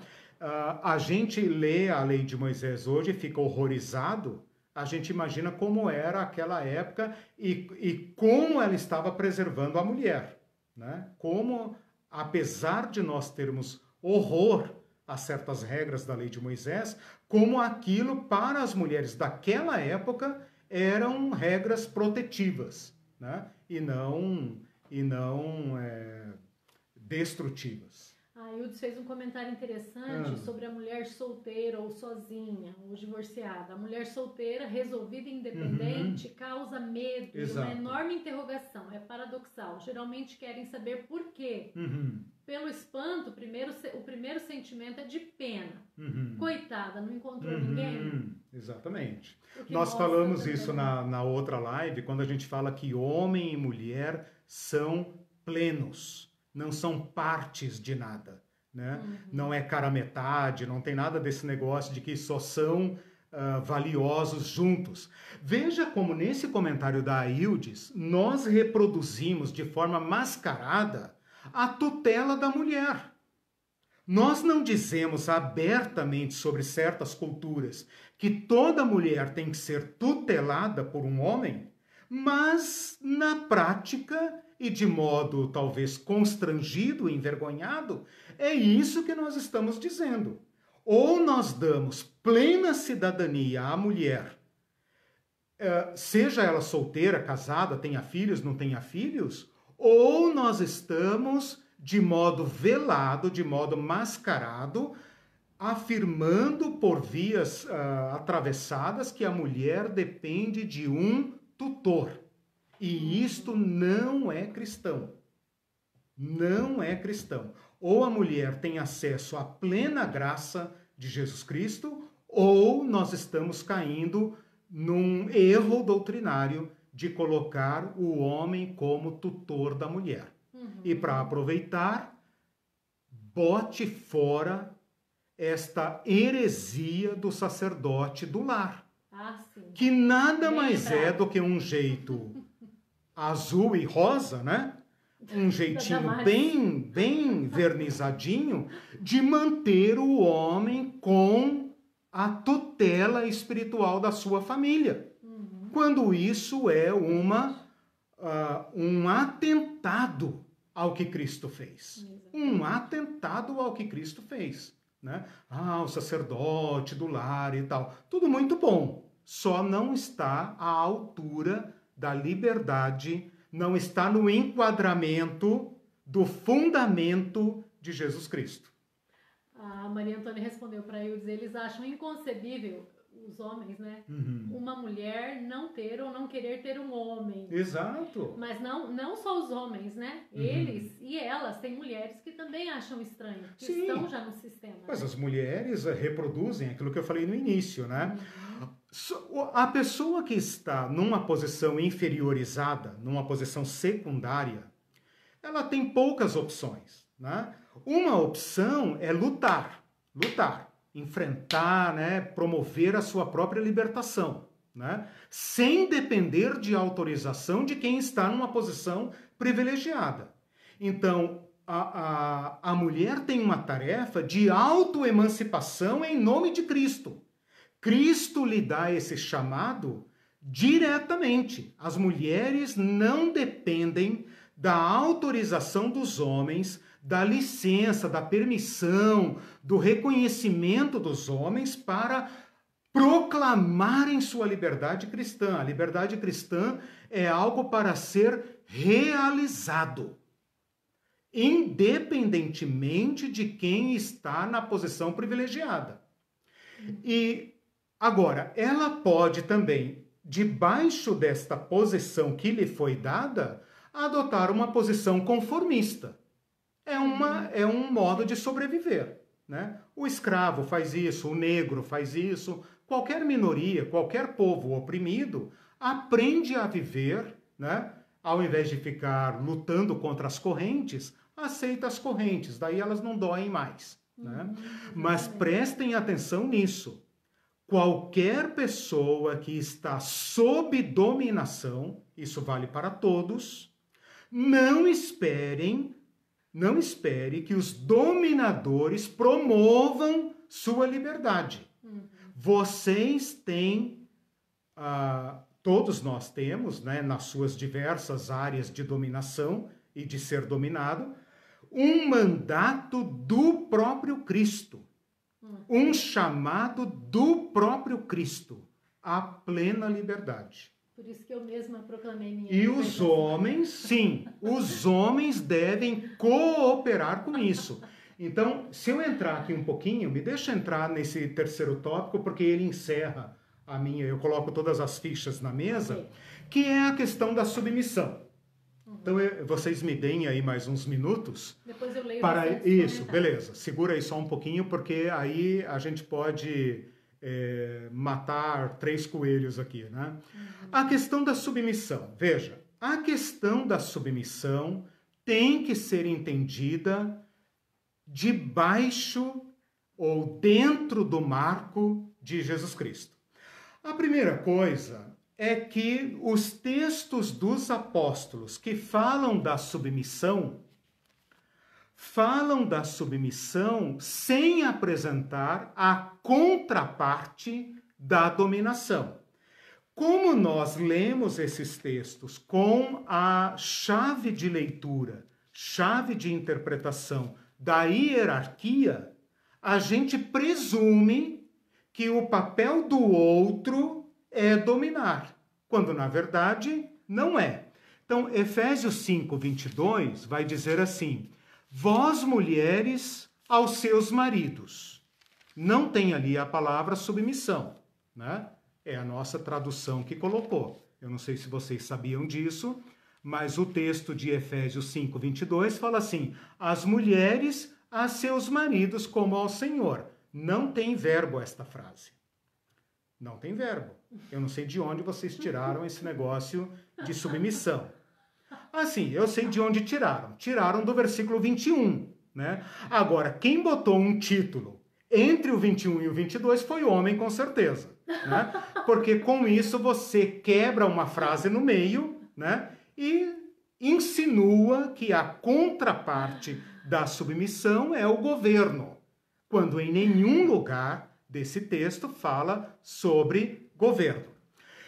A gente lê a lei de Moisés hoje e fica horrorizado. A gente imagina como era aquela época e como ela estava preservando a mulher, né? Como, apesar de nós termos horror a certas regras da lei de Moisés, como aquilo para as mulheres daquela época eram regras protetivas, né? E não destrutivas. A Hildes fez um comentário interessante sobre a mulher solteira ou sozinha, ou divorciada. A mulher solteira, resolvida e independente, causa medo e uma enorme interrogação. É paradoxal. Geralmente querem saber por quê. Pelo espanto, o primeiro sentimento é de pena. Coitada, não encontrou ninguém? Exatamente. Nós falamos isso na outra live, quando a gente fala que homem e mulher são plenos, não são partes de nada, né? Não é cara metade, não tem nada desse negócio de que só são valiosos juntos. Veja como nesse comentário da Aildes, nós reproduzimos de forma mascarada a tutela da mulher. Nós não dizemos abertamente sobre certas culturas que toda mulher tem que ser tutelada por um homem, mas na prática e de modo talvez constrangido, envergonhado, é isso que nós estamos dizendo. Ou nós damos plena cidadania à mulher, seja ela solteira, casada, tenha filhos, não tenha filhos, ou nós estamos de modo velado, de modo mascarado, afirmando por vias atravessadas que a mulher depende de um tutor. E isto não é cristão. Não é cristão. Ou a mulher tem acesso à plena graça de Jesus Cristo, ou nós estamos caindo num erro doutrinário de colocar o homem como tutor da mulher. E para aproveitar, bote fora esta heresia do sacerdote do lar. sim. Que nada Bem mais lembrado. é do que um jeito azul e rosa, né? Um jeitinho mais. bem vernizadinho de manter o homem com a tutela espiritual da sua família. Quando isso é um atentado ao que Cristo fez. Um atentado ao que Cristo fez. Né? O sacerdote do lar e tal. Tudo muito bom. Só não está à altura da liberdade, não está no enquadramento do fundamento de Jesus Cristo. A Maria Antônia respondeu para Ildes, eles acham inconcebível, os homens, né? Uma mulher não ter ou não querer ter um homem. Exato. Mas não só os homens, né? Eles e elas, tem mulheres que também acham estranho, que Sim. estão já no sistema. Mas né? as mulheres reproduzem aquilo que eu falei no início, né? A pessoa que está numa posição inferiorizada, numa posição secundária, ela tem poucas opções, né? Uma opção é lutar, enfrentar, né? Promover a sua própria libertação, né? Sem depender de autorização de quem está numa posição privilegiada. Então, a mulher tem uma tarefa de autoemancipação em nome de Cristo. Cristo lhe dá esse chamado diretamente. As mulheres não dependem da autorização dos homens, da licença, da permissão, do reconhecimento dos homens para proclamarem sua liberdade cristã. A liberdade cristã é algo para ser realizado, independentemente de quem está na posição privilegiada. E agora, ela pode também, debaixo desta posição que lhe foi dada, adotar uma posição conformista. É um modo de sobreviver, né? O escravo faz isso, o negro faz isso, qualquer minoria, qualquer povo oprimido aprende a viver, né? Ao invés de ficar lutando contra as correntes, aceita as correntes, daí elas não doem mais, né? Mas prestem atenção nisso. Qualquer pessoa que está sob dominação, isso vale para todos, não espere que os dominadores promovam sua liberdade. Vocês têm, todos nós temos, né, nas suas diversas áreas de dominação e de ser dominado, um mandato do próprio Cristo. Um chamado do próprio Cristo à plena liberdade. Por isso que eu mesma proclamei minha E liberdade. os homens, sim, os homens devem cooperar com isso. Então, se eu entrar aqui um pouquinho, me deixa entrar nesse terceiro tópico, porque ele encerra a minha, eu coloco todas as fichas na mesa, que é a questão da submissão. Então, vocês me deem aí mais uns minutos. Depois eu leio para isso, comentários. beleza. Segura aí só um pouquinho, porque aí a gente pode matar 3 coelhos aqui, né? A questão da submissão. Veja, a questão da submissão tem que ser entendida debaixo ou dentro do marco de Jesus Cristo. A primeira coisa é que os textos dos apóstolos que falam da submissão sem apresentar a contraparte da dominação. Como nós lemos esses textos com a chave de leitura, chave de interpretação da hierarquia, a gente presume que o papel do outro é dominar, quando na verdade não é. Então, Efésios 5:22 vai dizer assim: vós mulheres aos seus maridos. Não tem ali a palavra submissão, né? É a nossa tradução que colocou. Eu não sei se vocês sabiam disso, mas o texto de Efésios 5:22 fala assim: as mulheres a seus maridos como ao Senhor. Não tem verbo esta frase. Não tem verbo. Eu não sei de onde vocês tiraram esse negócio de submissão. Assim, eu sei de onde tiraram. Tiraram do versículo 21, né? Agora, quem botou um título entre o 21 e o 22 foi o homem, com certeza. né? Porque com isso você quebra uma frase no meio, né? E insinua que a contraparte da submissão é o governo, quando em nenhum lugar desse texto fala sobre governo.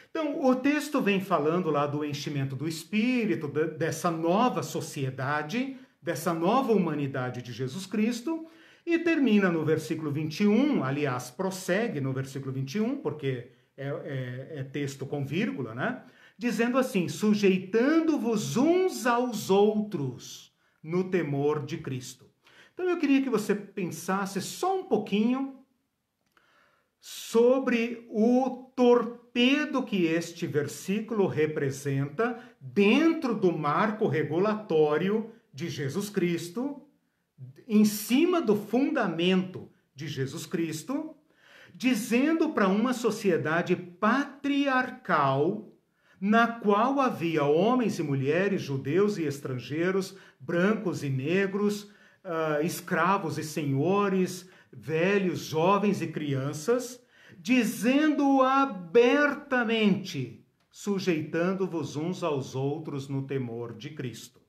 Então, o texto vem falando lá do enchimento do Espírito, dessa nova sociedade, dessa nova humanidade de Jesus Cristo, e termina no versículo 21, aliás, prossegue no versículo 21, porque é texto com vírgula, né? Dizendo assim, sujeitando-vos uns aos outros no temor de Cristo. Então eu queria que você pensasse só um pouquinho sobre o torpedo que este versículo representa dentro do marco regulatório de Jesus Cristo, em cima do fundamento de Jesus Cristo, dizendo para uma sociedade patriarcal na qual havia homens e mulheres, judeus e estrangeiros, brancos e negros, escravos e senhores, velhos, jovens e crianças, dizendo abertamente, sujeitando-vos uns aos outros no temor de Cristo.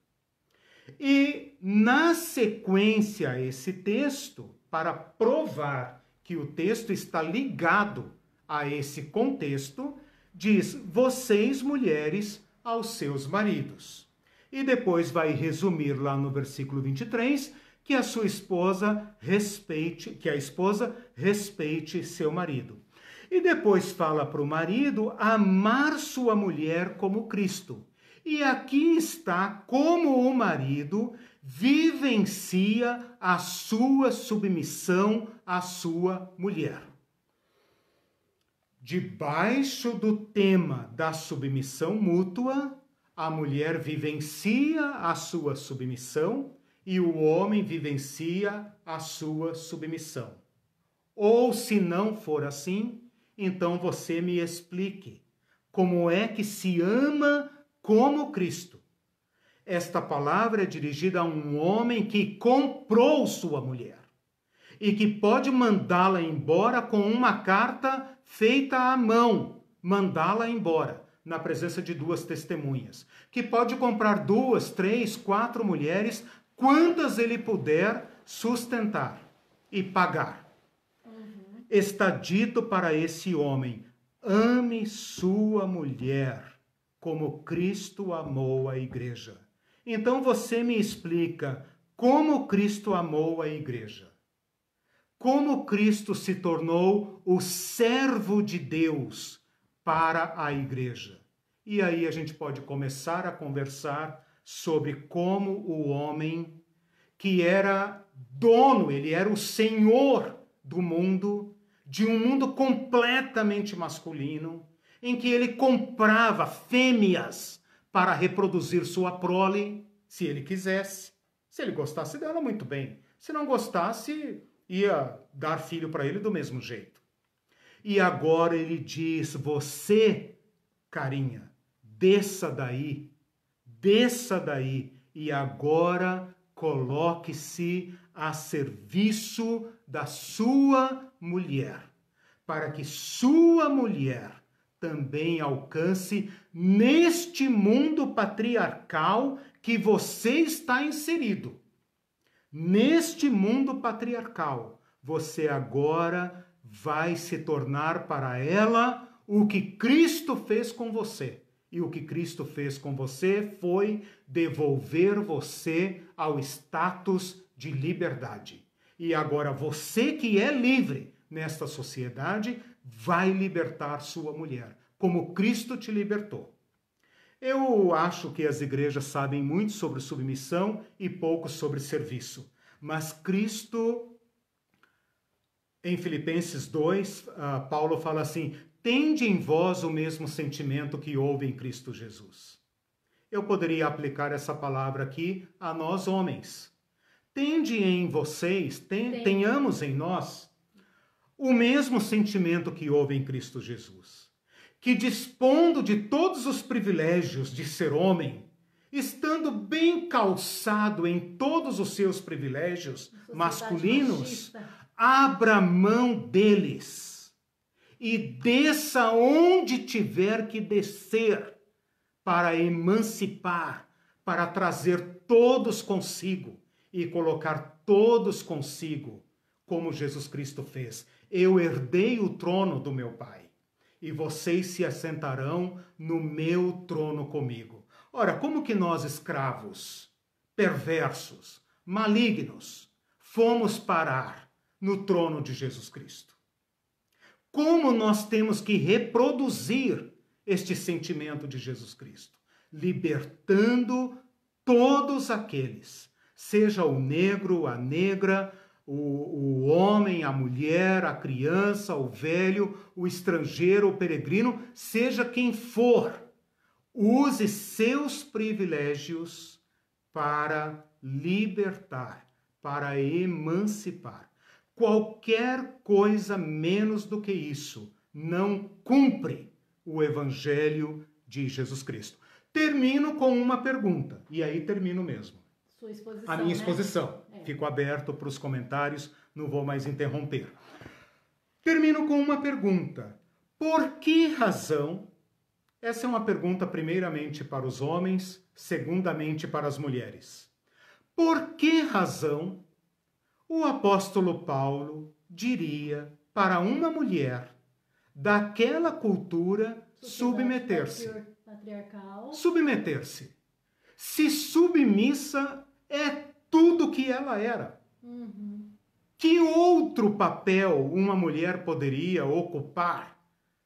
E, na sequência a esse texto, para provar que o texto está ligado a esse contexto, diz, vocês, mulheres, aos seus maridos. E depois vai resumir lá no versículo 23, que a esposa respeite seu marido. E depois fala para o marido amar sua mulher como Cristo. E aqui está como o marido vivencia a sua submissão à sua mulher. Debaixo do tema da submissão mútua, a mulher vivencia a sua submissão e o homem vivencia a sua submissão. Ou, se não for assim, então você me explique como é que se ama como Cristo. Esta palavra é dirigida a um homem que comprou sua mulher e que pode mandá-la embora com uma carta feita à mão, mandá-la embora, na presença de 2 testemunhas, que pode comprar 2, 3, 4 mulheres, quantas ele puder sustentar e pagar. Está dito para esse homem, ame sua mulher como Cristo amou a igreja. Então você me explica como Cristo amou a igreja. Como Cristo se tornou o servo de Deus para a igreja. E aí a gente pode começar a conversar sobre como o homem, que era dono, ele era o senhor do mundo, de um mundo completamente masculino, em que ele comprava fêmeas para reproduzir sua prole, se ele quisesse. Se ele gostasse dela, muito bem. Se não gostasse, ia dar filho para ele do mesmo jeito. E agora ele diz, você, carinha, desça daí, e agora coloque-se a serviço da sua mulher, para que sua mulher também alcance neste mundo patriarcal que você está inserido. Neste mundo patriarcal, você agora vai se tornar para ela o que Cristo fez com você. E o que Cristo fez com você foi devolver você ao status de liberdade. E agora você que é livre nesta sociedade vai libertar sua mulher, como Cristo te libertou. Eu acho que as igrejas sabem muito sobre submissão e pouco sobre serviço. Mas Cristo, em Filipenses 2, Paulo fala assim, tende em vós o mesmo sentimento que houve em Cristo Jesus. Eu poderia aplicar essa palavra aqui a nós homens. Tende em vocês, tenhamos em nós o mesmo sentimento que houve em Cristo Jesus, que dispondo de todos os privilégios de ser homem, estando bem calçado em todos os seus privilégios masculinos, abra mão deles e desça onde tiver que descer para emancipar, para trazer todos consigo e colocar todos consigo, como Jesus Cristo fez. Eu herdei o trono do meu Pai e vocês se assentarão no meu trono comigo. Ora, como que nós, escravos, perversos, malignos, fomos parar no trono de Jesus Cristo? Como nós temos que reproduzir este sentimento de Jesus Cristo? Libertando todos aqueles, seja o negro, a negra, o homem, a mulher, a criança, o velho, o estrangeiro, o peregrino, seja quem for, use seus privilégios para libertar, para emancipar. Qualquer coisa menos do que isso não cumpre o Evangelho de Jesus Cristo. Termino com uma pergunta, e aí termino mesmo. Sua exposição, a minha exposição. Né? Fico aberto para os comentários, não vou mais interromper. Termino com uma pergunta. Por que razão? Essa é uma pergunta primeiramente para os homens, segundamente para as mulheres. Por que razão o apóstolo Paulo diria para uma mulher daquela cultura submeter-se? Patriarcal. Submeter-se. Se submissa é tudo que ela era. Uhum. Que outro papel uma mulher poderia ocupar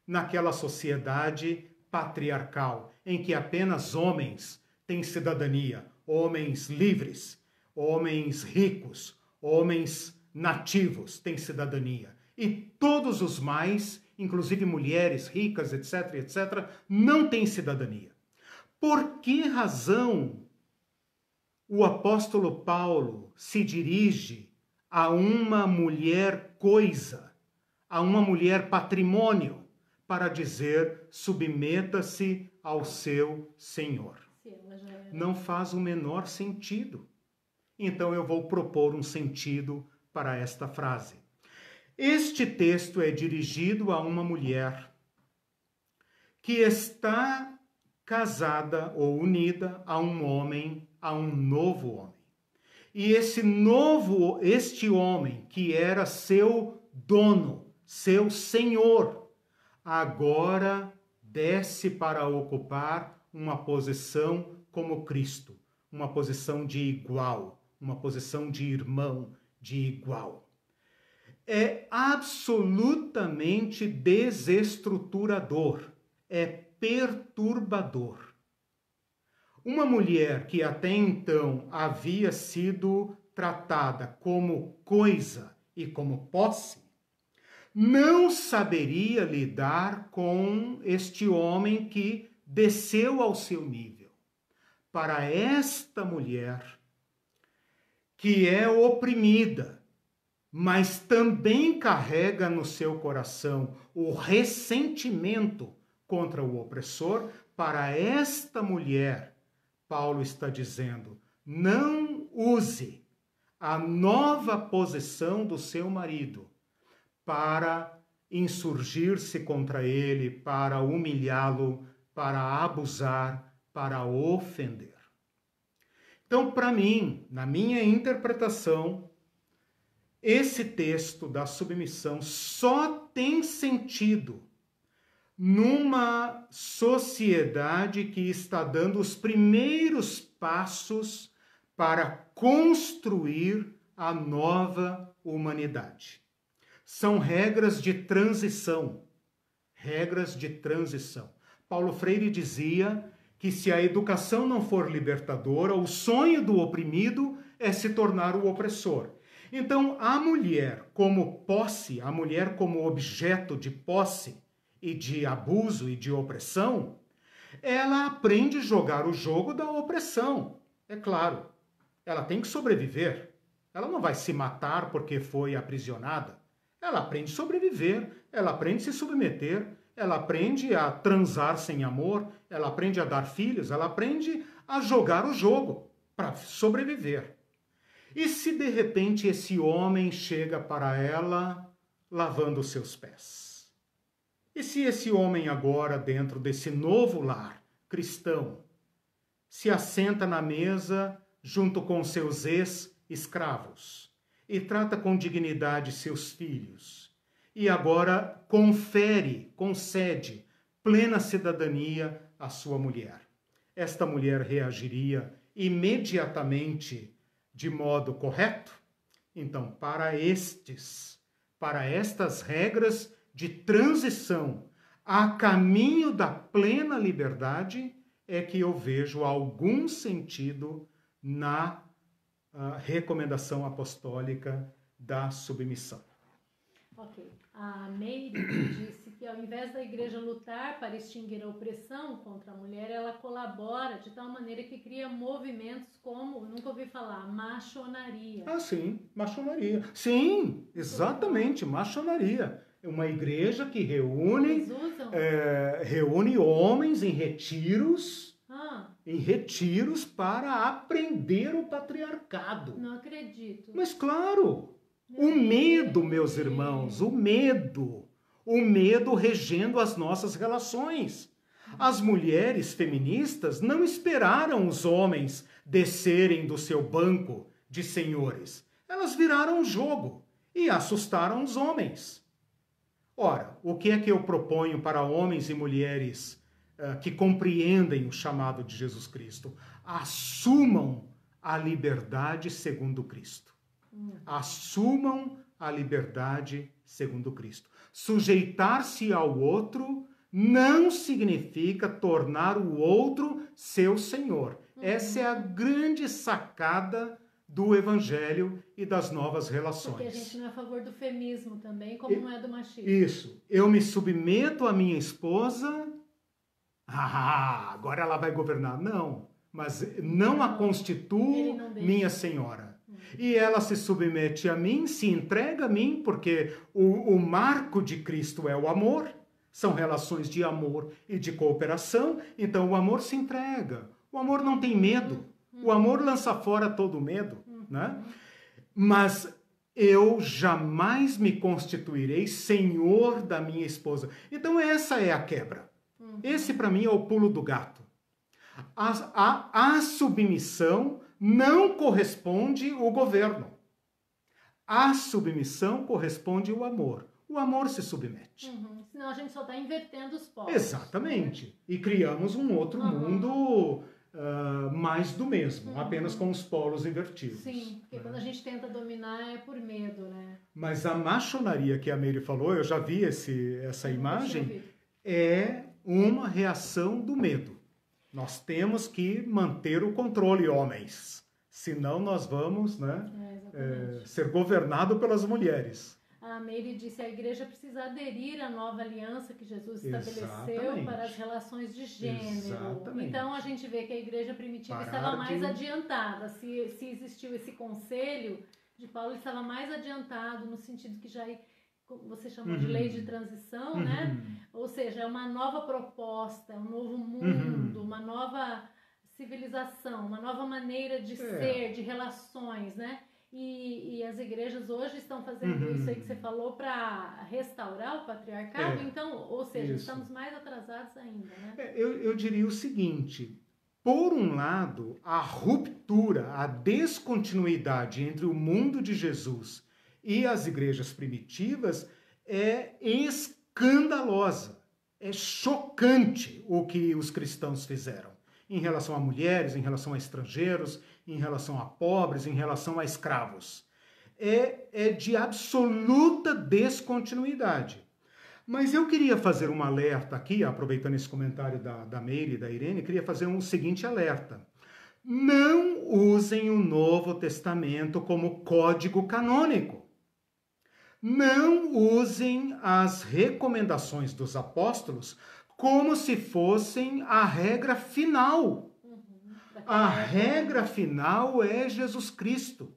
naquela sociedade patriarcal, em que apenas homens têm cidadania, homens livres, homens ricos, homens nativos têm cidadania, e todos os mais, inclusive mulheres ricas, etc., etc., não têm cidadania? Por que razão o apóstolo Paulo se dirige a uma mulher coisa, a uma mulher patrimônio, para dizer submeta-se ao seu Senhor? Não faz o menor sentido. Então eu vou propor um sentido para esta frase. Este texto é dirigido a uma mulher que está casada ou unida a um homem, a um novo homem. E este homem, que era seu dono, seu senhor, agora desce para ocupar uma posição como Cristo, uma posição de igual, uma posição de irmão, de igual. É absolutamente desestruturador, é perturbador. Uma mulher que até então havia sido tratada como coisa e como posse, não saberia lidar com este homem que desceu ao seu nível. Para esta mulher, que é oprimida, mas também carrega no seu coração o ressentimento contra o opressor, para esta mulher, Paulo está dizendo, não use a nova posição do seu marido para insurgir-se contra ele, para humilhá-lo, para abusar, para ofender. Então, para mim, na minha interpretação, esse texto da submissão só tem sentido numa sociedade que está dando os primeiros passos para construir a nova humanidade. São regras de transição. Regras de transição. Paulo Freire dizia que se a educação não for libertadora, o sonho do oprimido é se tornar o opressor. Então, a mulher como posse, a mulher como objeto de posse e de abuso e de opressão, ela aprende a jogar o jogo da opressão. É claro, ela tem que sobreviver. Ela não vai se matar porque foi aprisionada. Ela aprende a sobreviver, ela aprende a se submeter, ela aprende a transar sem amor, ela aprende a dar filhos, ela aprende a jogar o jogo para sobreviver. E se de repente esse homem chega para ela lavando os seus pés? E se esse homem agora, dentro desse novo lar cristão, se assenta na mesa junto com seus ex-escravos e trata com dignidade seus filhos, e agora concede plena cidadania à sua mulher. Esta mulher reagiria imediatamente de modo correto? Então, para estas regras de transição a caminho da plena liberdade, é que eu vejo algum sentido na recomendação apostólica da submissão. Ok. A Meire disse que ao invés da igreja lutar para extinguir a opressão contra a mulher, ela colabora de tal maneira que cria movimentos como, nunca ouvi falar, maçonaria. Ah, sim, maçonaria. Sim, exatamente, maçonaria. É uma igreja que reúne homens em retiros, para aprender o patriarcado. Não acredito. Mas claro, o medo, meus irmãos, o medo regendo as nossas relações. As mulheres feministas não esperaram os homens descerem do seu banco de senhores. Elas viraram o jogo e assustaram os homens. Ora, o que é que eu proponho para homens e mulheres que compreendem o chamado de Jesus Cristo? Assumam a liberdade segundo Cristo. Assumam a liberdade segundo Cristo. Sujeitar-se ao outro não significa tornar o outro seu senhor. Essa é a grande sacada do evangelho e das novas relações. Porque a gente não é a favor do feminismo também, como não é do machismo. Isso. Eu me submeto à minha esposa, agora ela vai governar. Não, mas não a constituo minha senhora. E ela se submete a mim, se entrega a mim, porque o marco de Cristo é o amor, são relações de amor e de cooperação, então o amor se entrega. O amor não tem medo. O amor lança fora todo medo, né? Mas eu jamais me constituirei senhor da minha esposa. Então essa é a quebra. Esse para mim é o pulo do gato. A submissão não corresponde o governo. A submissão corresponde o amor. O amor se submete. Senão a gente só está invertendo os polos. Exatamente. E criamos um outro mundo mais do mesmo, apenas com os polos invertidos. Sim, porque quando a gente tenta dominar é por medo, né? Mas a maçonaria que a Meire falou, eu já vi essa imagem, é uma reação do medo. Nós temos que manter o controle, homens. Senão nós vamos ser governados pelas mulheres. A Meire disse que a igreja precisa aderir à nova aliança que Jesus estabeleceu para as relações de gênero. Exatamente. Então a gente vê que a igreja primitiva estava mais adiantada. Se existiu esse conselho de Paulo, ele estava mais adiantado no sentido que já você chamou de lei de transição, né? Ou seja, é uma nova proposta, um novo mundo, uma nova civilização, uma nova maneira de ser, de relações, né? E as igrejas hoje estão fazendo isso aí que você falou para restaurar o patriarcado, então, ou seja, estamos mais atrasados ainda, né? Eu diria o seguinte, por um lado, a ruptura, a descontinuidade entre o mundo de Jesus e as igrejas primitivas é escandalosa, é chocante o que os cristãos fizeram em relação a mulheres, em relação a estrangeiros, em relação a pobres, em relação a escravos. É de absoluta descontinuidade. Mas eu queria fazer um alerta aqui, aproveitando esse comentário da Meire e da Irene, queria fazer um seguinte alerta. Não usem o Novo Testamento como código canônico. Não usem as recomendações dos apóstolos como se fossem a regra final. A regra final é Jesus Cristo.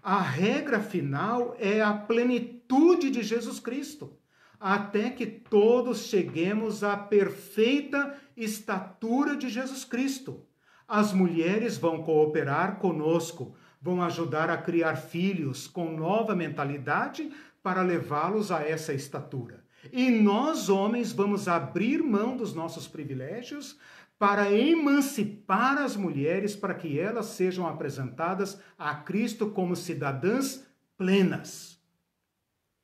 A regra final é a plenitude de Jesus Cristo, até que todos cheguemos à perfeita estatura de Jesus Cristo. As mulheres vão cooperar conosco, vão ajudar a criar filhos com nova mentalidade para levá-los a essa estatura. E nós, homens, vamos abrir mão dos nossos privilégios para emancipar as mulheres, para que elas sejam apresentadas a Cristo como cidadãs plenas.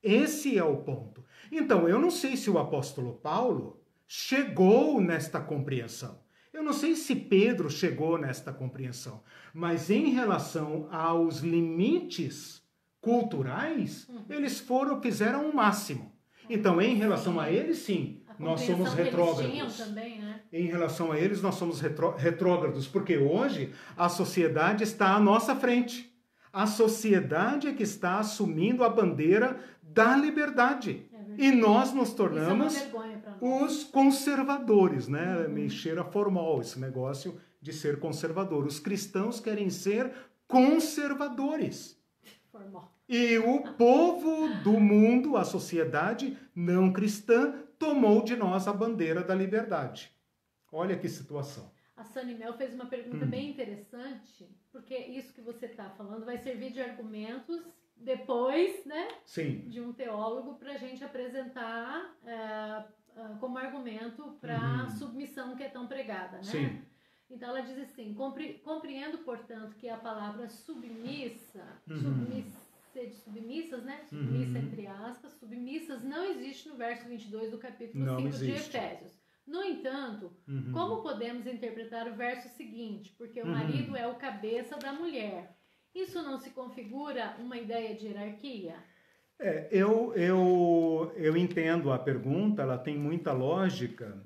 Esse é o ponto. Então, eu não sei se o apóstolo Paulo chegou nesta compreensão. Eu não sei se Pedro chegou nesta compreensão. Mas em relação aos limites culturais, eles fizeram o máximo. Então, em relação a eles, sim, nós somos retrógrados. Também, né? Em relação a eles, nós somos retrógrados, porque hoje a sociedade está à nossa frente. A sociedade é que está assumindo a bandeira da liberdade. E nós nos tornamos os conservadores, né? Me cheira formal esse negócio de ser conservador. Os cristãos querem ser conservadores. Formal. E o povo do mundo, a sociedade não cristã, tomou de nós a bandeira da liberdade. Olha que situação. A Sunny Mel fez uma pergunta bem interessante, porque isso que você está falando vai servir de argumentos depois, né? Sim. De um teólogo para a gente apresentar como argumento para a submissão que é tão pregada, né? Sim. Então ela diz assim: compreendo, portanto, que a palavra submissa, submissas, né? Submissa entre aspas, submissas não existe no verso 22 do capítulo 5 de Efésios. No entanto, como podemos interpretar o verso seguinte? Porque o marido é o cabeça da mulher. Isso não se configura uma ideia de hierarquia? Eu entendo a pergunta, ela tem muita lógica.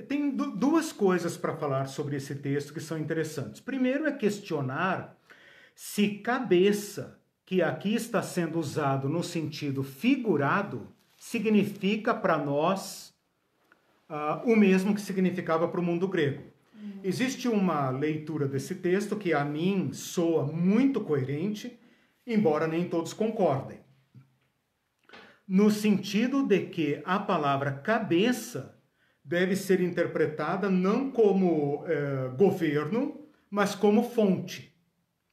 Tem duas coisas para falar sobre esse texto que são interessantes. Primeiro é questionar se cabeça, que aqui está sendo usado no sentido figurado, significa para nós o mesmo que significava para o mundo grego. Existe uma leitura desse texto que a mim soa muito coerente, embora nem todos concordem. No sentido de que a palavra cabeça deve ser interpretada não como governo, mas como fonte,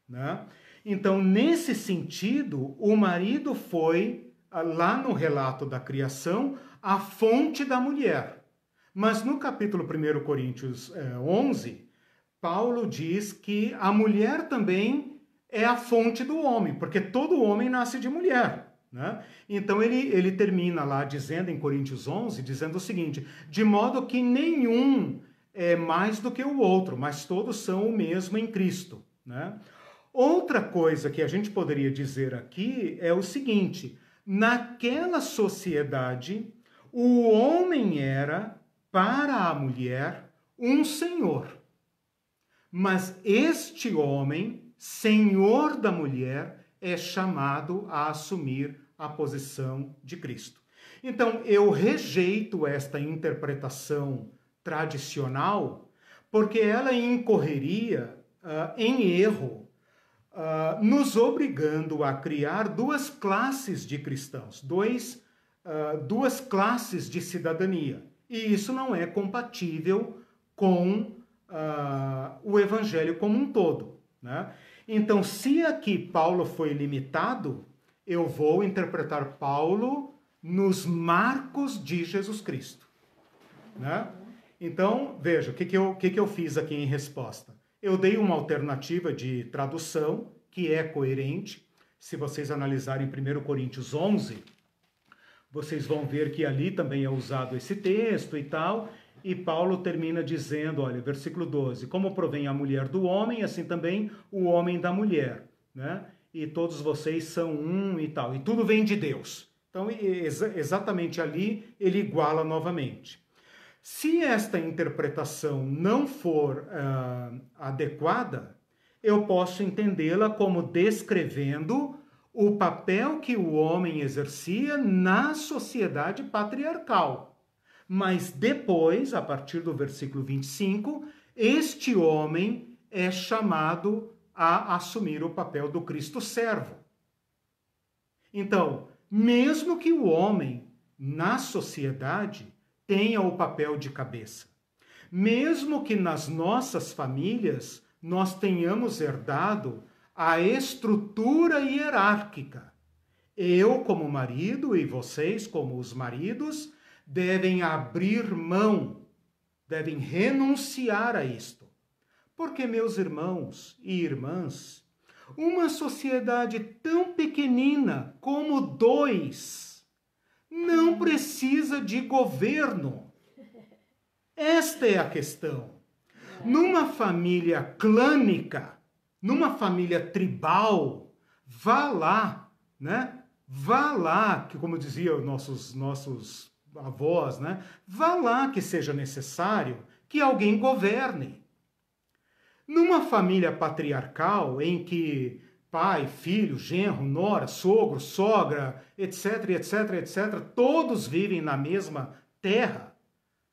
né? Então, nesse sentido, o marido foi, lá no relato da criação, a fonte da mulher. Mas no capítulo 1 Coríntios 11, Paulo diz que a mulher também é a fonte do homem, porque todo homem nasce de mulher, né? Então ele termina lá dizendo, em Coríntios 11, dizendo o seguinte: de modo que nenhum é mais do que o outro, mas todos são o mesmo em Cristo, né? Outra coisa que a gente poderia dizer aqui é o seguinte: naquela sociedade, o homem era, para a mulher, um senhor. Mas este homem, senhor da mulher, é chamado a assumir a posição de Cristo. Então, eu rejeito esta interpretação tradicional, porque ela incorreria em erro, nos obrigando a criar duas classes de cristãos, duas classes de cidadania. E isso não é compatível com o evangelho como um todo, né? Então, se aqui Paulo foi limitado, eu vou interpretar Paulo nos marcos de Jesus Cristo, né? Então, veja, o que eu fiz aqui em resposta? Eu dei uma alternativa de tradução que é coerente. Se vocês analisarem 1 Coríntios 11, vocês vão ver que ali também é usado esse texto e tal, e Paulo termina dizendo, olha, versículo 12, como provém a mulher do homem, assim também o homem da mulher, né? E todos vocês são um e tal, e tudo vem de Deus. Então, exatamente ali, ele iguala novamente. Se esta interpretação não for adequada, eu posso entendê-la como descrevendo o papel que o homem exercia na sociedade patriarcal. Mas depois, a partir do versículo 25, este homem é chamado a assumir o papel do Cristo servo. Então, mesmo que o homem, na sociedade, tenha o papel de cabeça, mesmo que nas nossas famílias nós tenhamos herdado a estrutura hierárquica, eu como marido e vocês como os maridos, devem abrir mão, devem renunciar a isto. Porque, meus irmãos e irmãs, uma sociedade tão pequenina como 2 não precisa de governo. Esta é a questão. Numa família clânica, numa família tribal, vá lá, né? Vá lá, que como diziam nossos avós, né? Vá lá que seja necessário que alguém governe. Numa família patriarcal em que pai, filho, genro, nora, sogro, sogra, etc, etc, etc, todos vivem na mesma terra,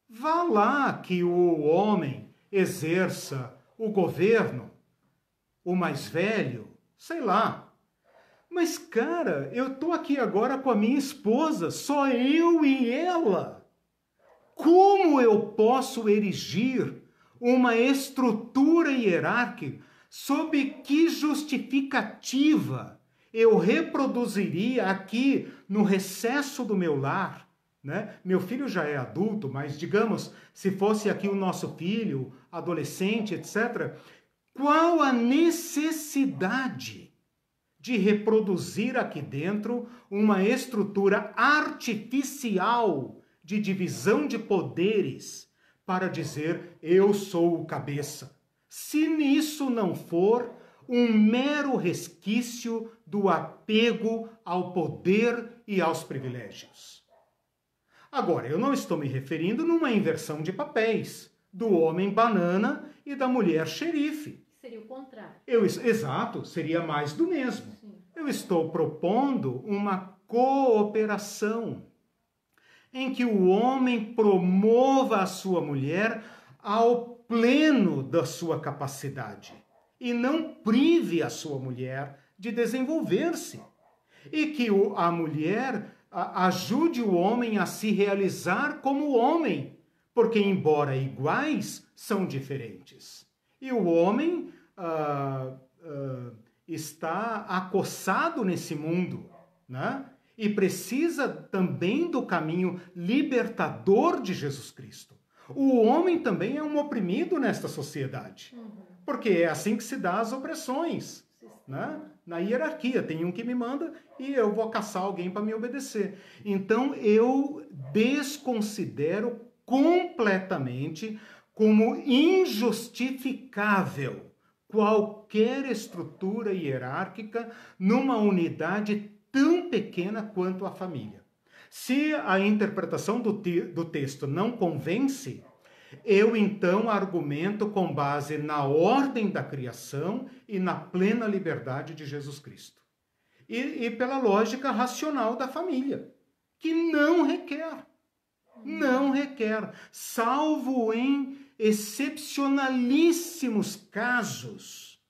vá lá que o homem exerça o governo, o mais velho, sei lá. Mas, cara, eu tô aqui agora com a minha esposa, só eu e ela. Como eu posso erigir uma estrutura hierárquica? Sob que justificativa eu reproduziria aqui no recesso do meu lar, né? Meu filho já é adulto, mas digamos, se fosse aqui o nosso filho, adolescente, etc., qual a necessidade de reproduzir aqui dentro uma estrutura artificial de divisão de poderes para dizer eu sou o cabeça? Se nisso não for um mero resquício do apego ao poder e aos privilégios. Agora, eu não estou me referindo numa inversão de papéis do homem banana e da mulher xerife. Seria o contrário. Exato, seria mais do mesmo. Sim. Eu estou propondo uma cooperação em que o homem promova a sua mulher ao pleno da sua capacidade e não prive a sua mulher de desenvolver-se. E que a mulher ajude o homem a se realizar como homem, porque, embora iguais, são diferentes. E o homem está acossado nesse mundo, né? E precisa também do caminho libertador de Jesus Cristo. O homem também é um oprimido nesta sociedade, porque é assim que se dá as opressões, né? Na hierarquia, tem um que me manda e eu vou caçar alguém para me obedecer. Então, eu desconsidero completamente como injustificável qualquer estrutura hierárquica numa unidade tão pequena quanto a família. Se a interpretação do texto não convence, eu então argumento com base na ordem da criação e na plena liberdade de Jesus Cristo. E pela lógica racional da família, que não requer, salvo em excepcionalíssimos casos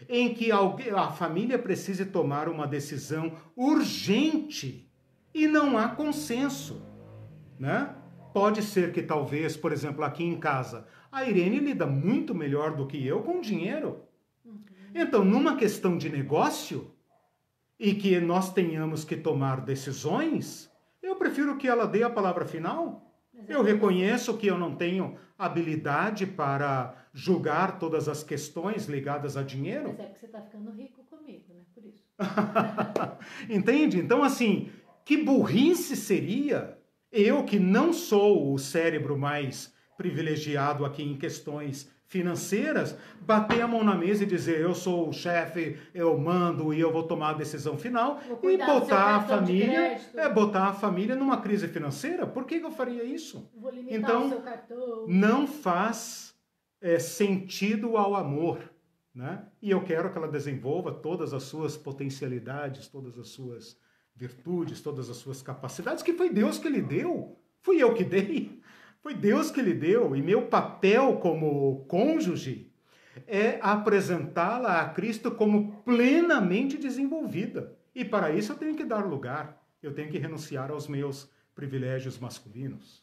em que a família precise tomar uma decisão urgente e não há consenso, né? Pode ser que talvez, por exemplo, aqui em casa, a Irene lida muito melhor do que eu com dinheiro. Então, numa questão de negócio, e que nós tenhamos que tomar decisões, eu prefiro que ela dê a palavra final. Eu reconheço que eu não tenho habilidade para julgar todas as questões ligadas a dinheiro. Mas é porque você está ficando rico comigo, né? Por isso. Entende? Então, assim, que burrice seria eu, que não sou o cérebro mais privilegiado aqui em questões financeiras, bater a mão na mesa e dizer eu sou o chefe, eu mando e eu vou tomar a decisão final e botar a família numa crise financeira? Por que eu faria isso? Vou limitar então, o seu cartão. Não faz sentido ao amor, né? E eu quero que ela desenvolva todas as suas potencialidades, todas as suas virtudes, todas as suas capacidades, que foi Deus que lhe deu. Fui eu que dei. Foi Deus que lhe deu, e meu papel como cônjuge é apresentá-la a Cristo como plenamente desenvolvida. E para isso eu tenho que dar lugar, eu tenho que renunciar aos meus privilégios masculinos.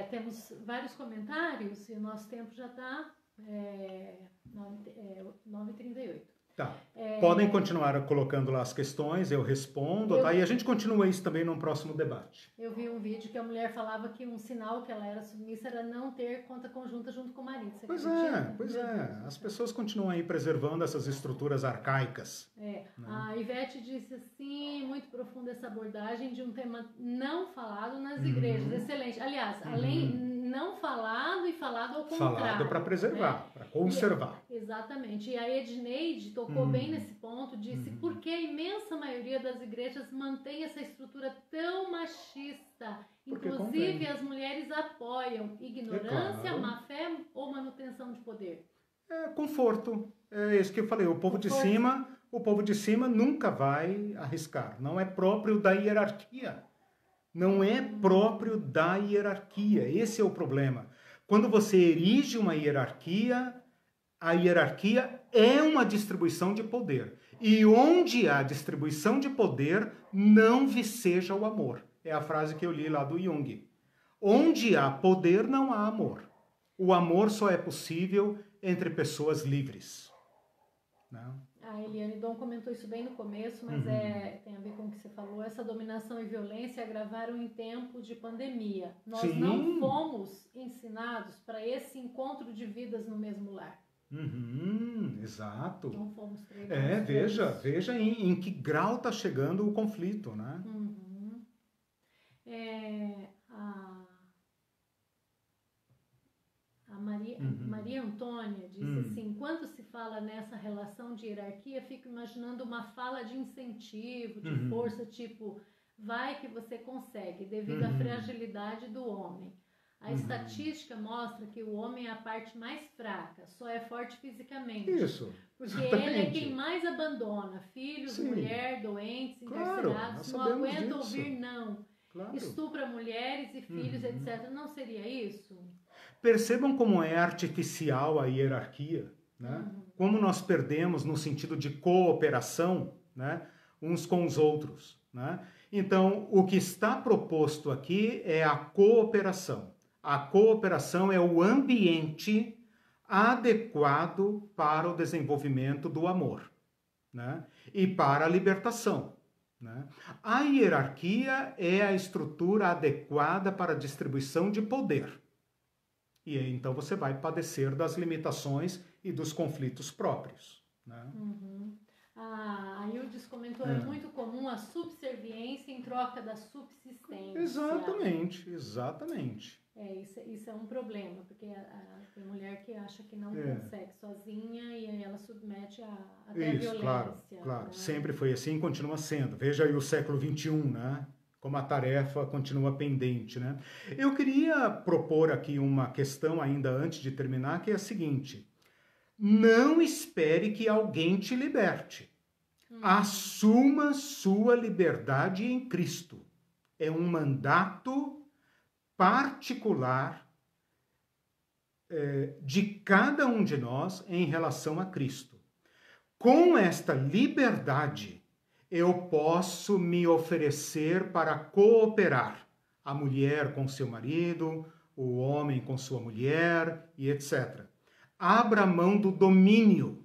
Temos vários comentários e o nosso tempo já está 9h38. Tá. Podem continuar colocando lá as questões, eu respondo, tá? E a gente continua isso também num próximo debate. Eu vi um vídeo que a mulher falava que um sinal que ela era submissa era não ter conta conjunta junto com o marido. Você acredita? Pois é. As pessoas continuam aí preservando essas estruturas arcaicas. Né? A Ivete disse assim, muito profunda essa abordagem de um tema não falado nas igrejas. Excelente. Aliás, além não falado e falado ao contrário. Falado para preservar, para conservar. Exatamente. E a Edneide tocou bem nesse ponto, disse porque a imensa maioria das igrejas mantém essa estrutura tão machista. Porque inclusive convém. As mulheres apoiam ignorância, má fé ou manutenção de poder. Conforto. É isso que eu falei. O povo de cima nunca vai arriscar. Não é próprio da hierarquia. Não é próprio da hierarquia. Esse é o problema. Quando você erige uma hierarquia, a hierarquia é uma distribuição de poder. E onde há distribuição de poder, não viceja o amor. É a frase que eu li lá do Jung. Onde há poder, não há amor. O amor só é possível entre pessoas livres. Não? A Eliane Dom comentou isso bem no começo, mas tem a ver com o que você falou. Essa dominação e violência agravaram em tempos de pandemia. Nós não fomos ensinados para esse encontro de vidas no mesmo lar. Exato. Não fomos treinados. Veja em que grau está chegando o conflito, né? Maria Antônia disse assim, quando se fala nessa relação de hierarquia, fico imaginando uma fala de incentivo, de força, tipo, vai que você consegue, devido à fragilidade do homem. A estatística mostra que o homem é a parte mais fraca, só é forte fisicamente. Isso. Porque ele é quem mais abandona filhos, mulher, doentes, encarcerados, não aguenta ouvir não. Estupra mulheres e filhos, etc. Não seria isso? Percebam como é artificial a hierarquia, né? Como nós perdemos no sentido de cooperação, né? Uns com os outros, né? Então, o que está proposto aqui é a cooperação. A cooperação é o ambiente adequado para o desenvolvimento do amor, né? E para a libertação. Né? A hierarquia é a estrutura adequada para a distribuição de poder. E aí, então você vai padecer das limitações e dos conflitos próprios. Né? A Ildes comentou, é muito comum a subserviência em troca da subsistência. Exatamente. Isso é um problema, porque tem mulher que acha que não consegue sozinha e aí ela submete até a violência. Claro. Né? Sempre foi assim e continua sendo. Veja aí o século XXI, né? Como a tarefa continua pendente, né? Eu queria propor aqui uma questão ainda antes de terminar, que é a seguinte. Não espere que alguém te liberte. Assuma sua liberdade em Cristo. É um mandato particular de cada um de nós em relação a Cristo. Com esta liberdade, eu posso me oferecer para cooperar. A mulher com seu marido, o homem com sua mulher e etc. Abra mão do domínio,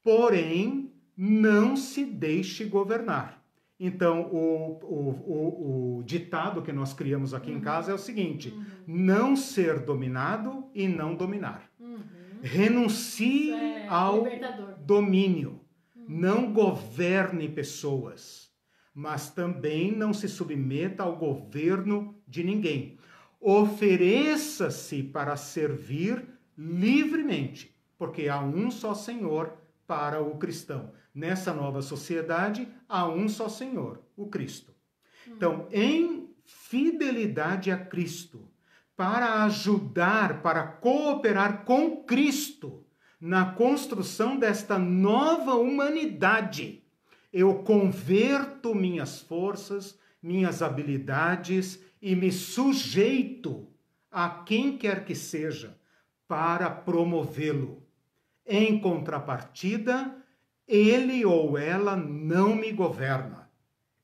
porém não se deixe governar. Então, o ditado que nós criamos aqui em casa é o seguinte, não ser dominado e não dominar. Renuncie ao domínio. Não governe pessoas, mas também não se submeta ao governo de ninguém. Ofereça-se para servir livremente, porque há um só Senhor para o cristão. Nessa nova sociedade, há um só Senhor, o Cristo. Então, em fidelidade a Cristo, para ajudar, para cooperar com Cristo na construção desta nova humanidade, eu converto minhas forças, minhas habilidades e me sujeito a quem quer que seja para promovê-lo. Em contrapartida, ele ou ela não me governa.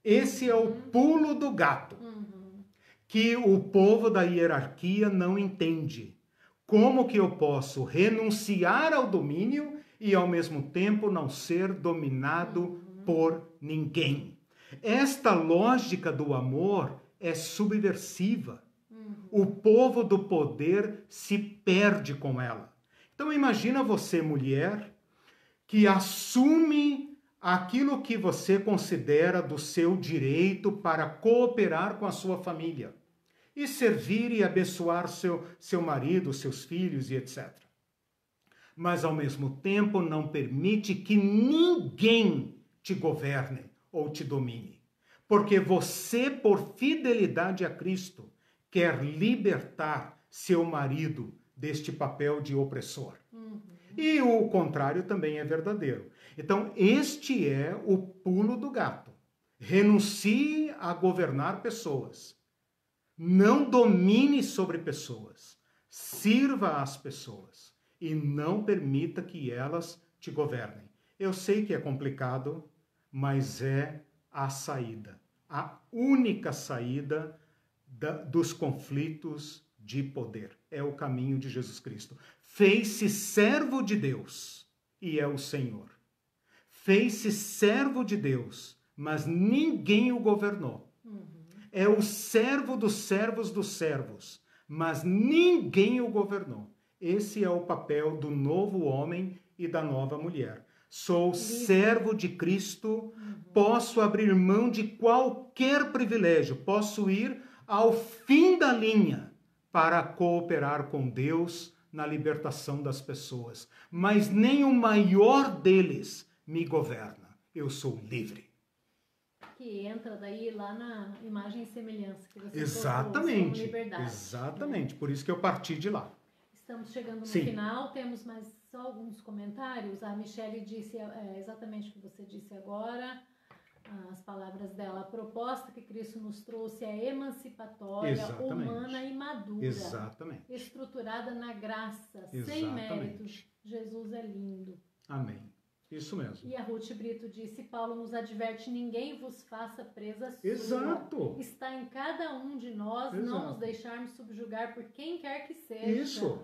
Esse é o pulo do gato, que o povo da hierarquia não entende. Como que eu posso renunciar ao domínio e ao mesmo tempo não ser dominado por ninguém. Esta lógica do amor é subversiva. O povo do poder se perde com ela. Então imagina você, mulher, que assume aquilo que você considera do seu direito para cooperar com a sua família e servir e abençoar seu marido, seus filhos e etc. Mas, ao mesmo tempo, não permite que ninguém te governe ou te domine. Porque você, por fidelidade a Cristo, quer libertar seu marido deste papel de opressor. E o contrário também é verdadeiro. Então, este é o pulo do gato. Renuncie a governar pessoas. Não domine sobre pessoas. Sirva às pessoas. E não permita que elas te governem. Eu sei que é complicado, mas é a saída. A única saída dos conflitos de poder. É o caminho de Jesus Cristo. Fez-se servo de Deus e é o Senhor. Fez-se servo de Deus, mas ninguém o governou. É o servo dos servos, mas ninguém o governou. Esse é o papel do novo homem e da nova mulher. Sou servo de Cristo, posso abrir mão de qualquer privilégio, posso ir ao fim da linha para cooperar com Deus na libertação das pessoas. Mas nem o maior deles me governa. Eu sou livre. Que entra daí lá na imagem e semelhança que você Exatamente, propôs, liberdade. Exatamente, né? Por isso que eu parti de lá. Estamos chegando no final, temos mais só alguns comentários. A Michele disse exatamente o que você disse agora, as palavras dela. A proposta que Cristo nos trouxe é emancipatória, humana e madura. Exatamente. Estruturada na graça, sem méritos. Jesus é lindo. Amém. Isso mesmo. E a Ruth Brito disse, Paulo nos adverte, ninguém vos faça presa sua. Exato. Está em cada um de nós não nos deixarmos subjugar por quem quer que seja. Isso.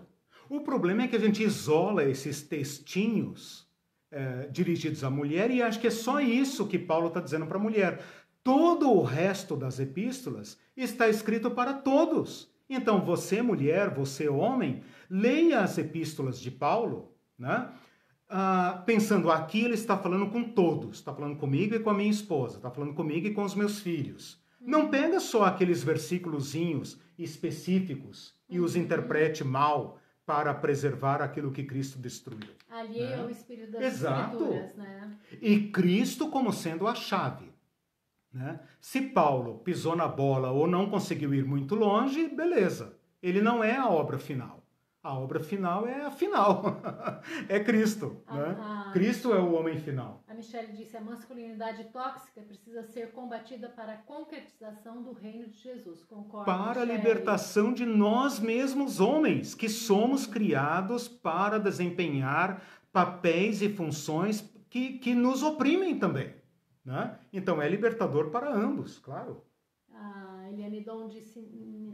O problema é que a gente isola esses textinhos dirigidos à mulher e acho que é só isso que Paulo está dizendo para a mulher. Todo o resto das epístolas está escrito para todos. Então você, mulher, você, homem, leia as epístolas de Paulo, né? Pensando aqui ele está falando com todos, está falando comigo e com a minha esposa, está falando comigo e com os meus filhos. Não pega só aqueles versículozinhos específicos e os interprete mal para preservar aquilo que Cristo destruiu. Ali é o espírito das escrituras, né? E Cristo como sendo a chave. Né? Se Paulo pisou na bola ou não conseguiu ir muito longe, beleza. Ele não é a obra final. A obra final é a final. É Cristo. Né? Cristo é o homem final. A Michele disse, a masculinidade tóxica precisa ser combatida para a concretização do reino de Jesus. Concordo, para a libertação de nós mesmos, homens, que somos criados para desempenhar papéis e funções que nos oprimem também. Né? Então é libertador para ambos, claro. A Eliane Dom disse,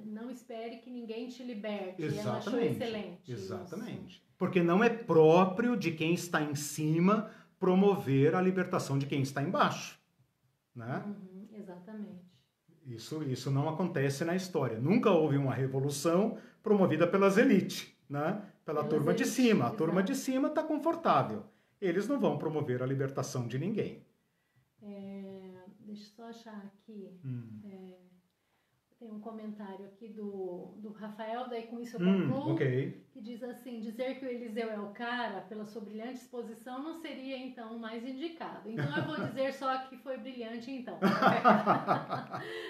não espere que ninguém te liberte. Exatamente. Ela achou excelente. Exatamente. Isso. Porque não é próprio de quem está em cima promover a libertação de quem está embaixo. Né? Exatamente. Isso não acontece na história. Nunca houve uma revolução promovida pelas elites, né? Pela turma de cima. A turma de cima está confortável. Eles não vão promover a libertação de ninguém. Deixa eu só achar aqui. Tem um comentário aqui do Rafael, daí com isso eu concluo, que diz assim, dizer que o Eliseu é o cara, pela sua brilhante exposição, não seria, então, o mais indicado. Então, eu vou dizer só que foi brilhante, então.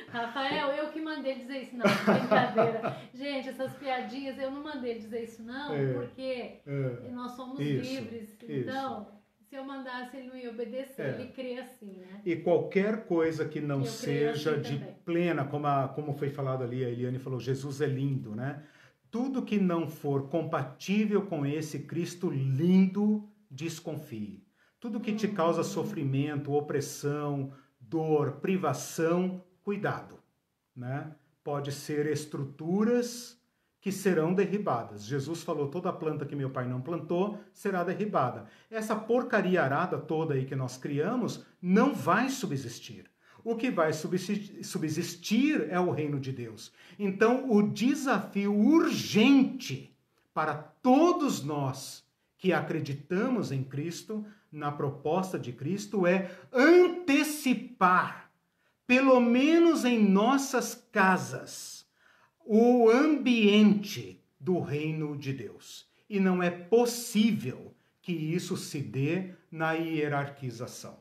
Rafael, eu que mandei dizer isso, não, brincadeira. Gente, essas piadinhas, eu não mandei dizer isso, não, porque nós somos livres. Então, se eu mandasse, ele não ia obedecer, ele crê assim, né? E qualquer coisa que não seja assim de plena, como foi falado ali, a Eliane falou, Jesus é lindo, né? Tudo que não for compatível com esse Cristo lindo, desconfie. Tudo que te causa sofrimento, opressão, dor, privação, cuidado, né? Pode ser estruturas que serão derribadas. Jesus falou, toda planta que meu pai não plantou será derribada. Essa porcaria arada toda aí que nós criamos não vai subsistir. O que vai subsistir é o reino de Deus. Então, o desafio urgente para todos nós que acreditamos em Cristo, na proposta de Cristo, é antecipar, pelo menos em nossas casas, o ambiente do reino de Deus. E não é possível que isso se dê na hierarquização.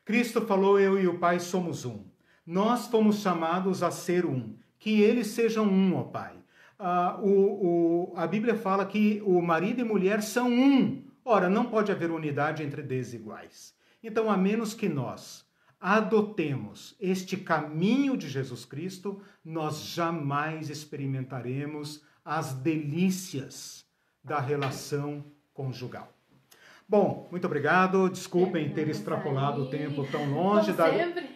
Cristo falou, eu e o Pai somos um. Nós fomos chamados a ser um. Que eles sejam um, ó Pai. A Bíblia fala que o marido e mulher são um. Ora, não pode haver unidade entre desiguais. Então, a menos que nós adotemos este caminho de Jesus Cristo, nós jamais experimentaremos as delícias da relação conjugal. Bom, muito obrigado. Desculpem ter extrapolado o tempo tão longe.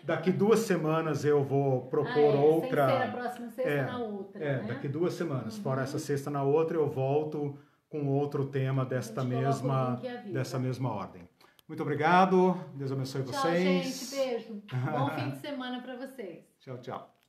Daqui 2 semanas eu vou propor outra. Sem ser a próxima sexta na outra. Né? Daqui 2 semanas. Fora essa sexta na outra, eu volto com outro tema dessa mesma ordem. Muito obrigado. Deus abençoe vocês. Tchau, gente. Beijo. Bom fim de semana para vocês. Tchau, tchau.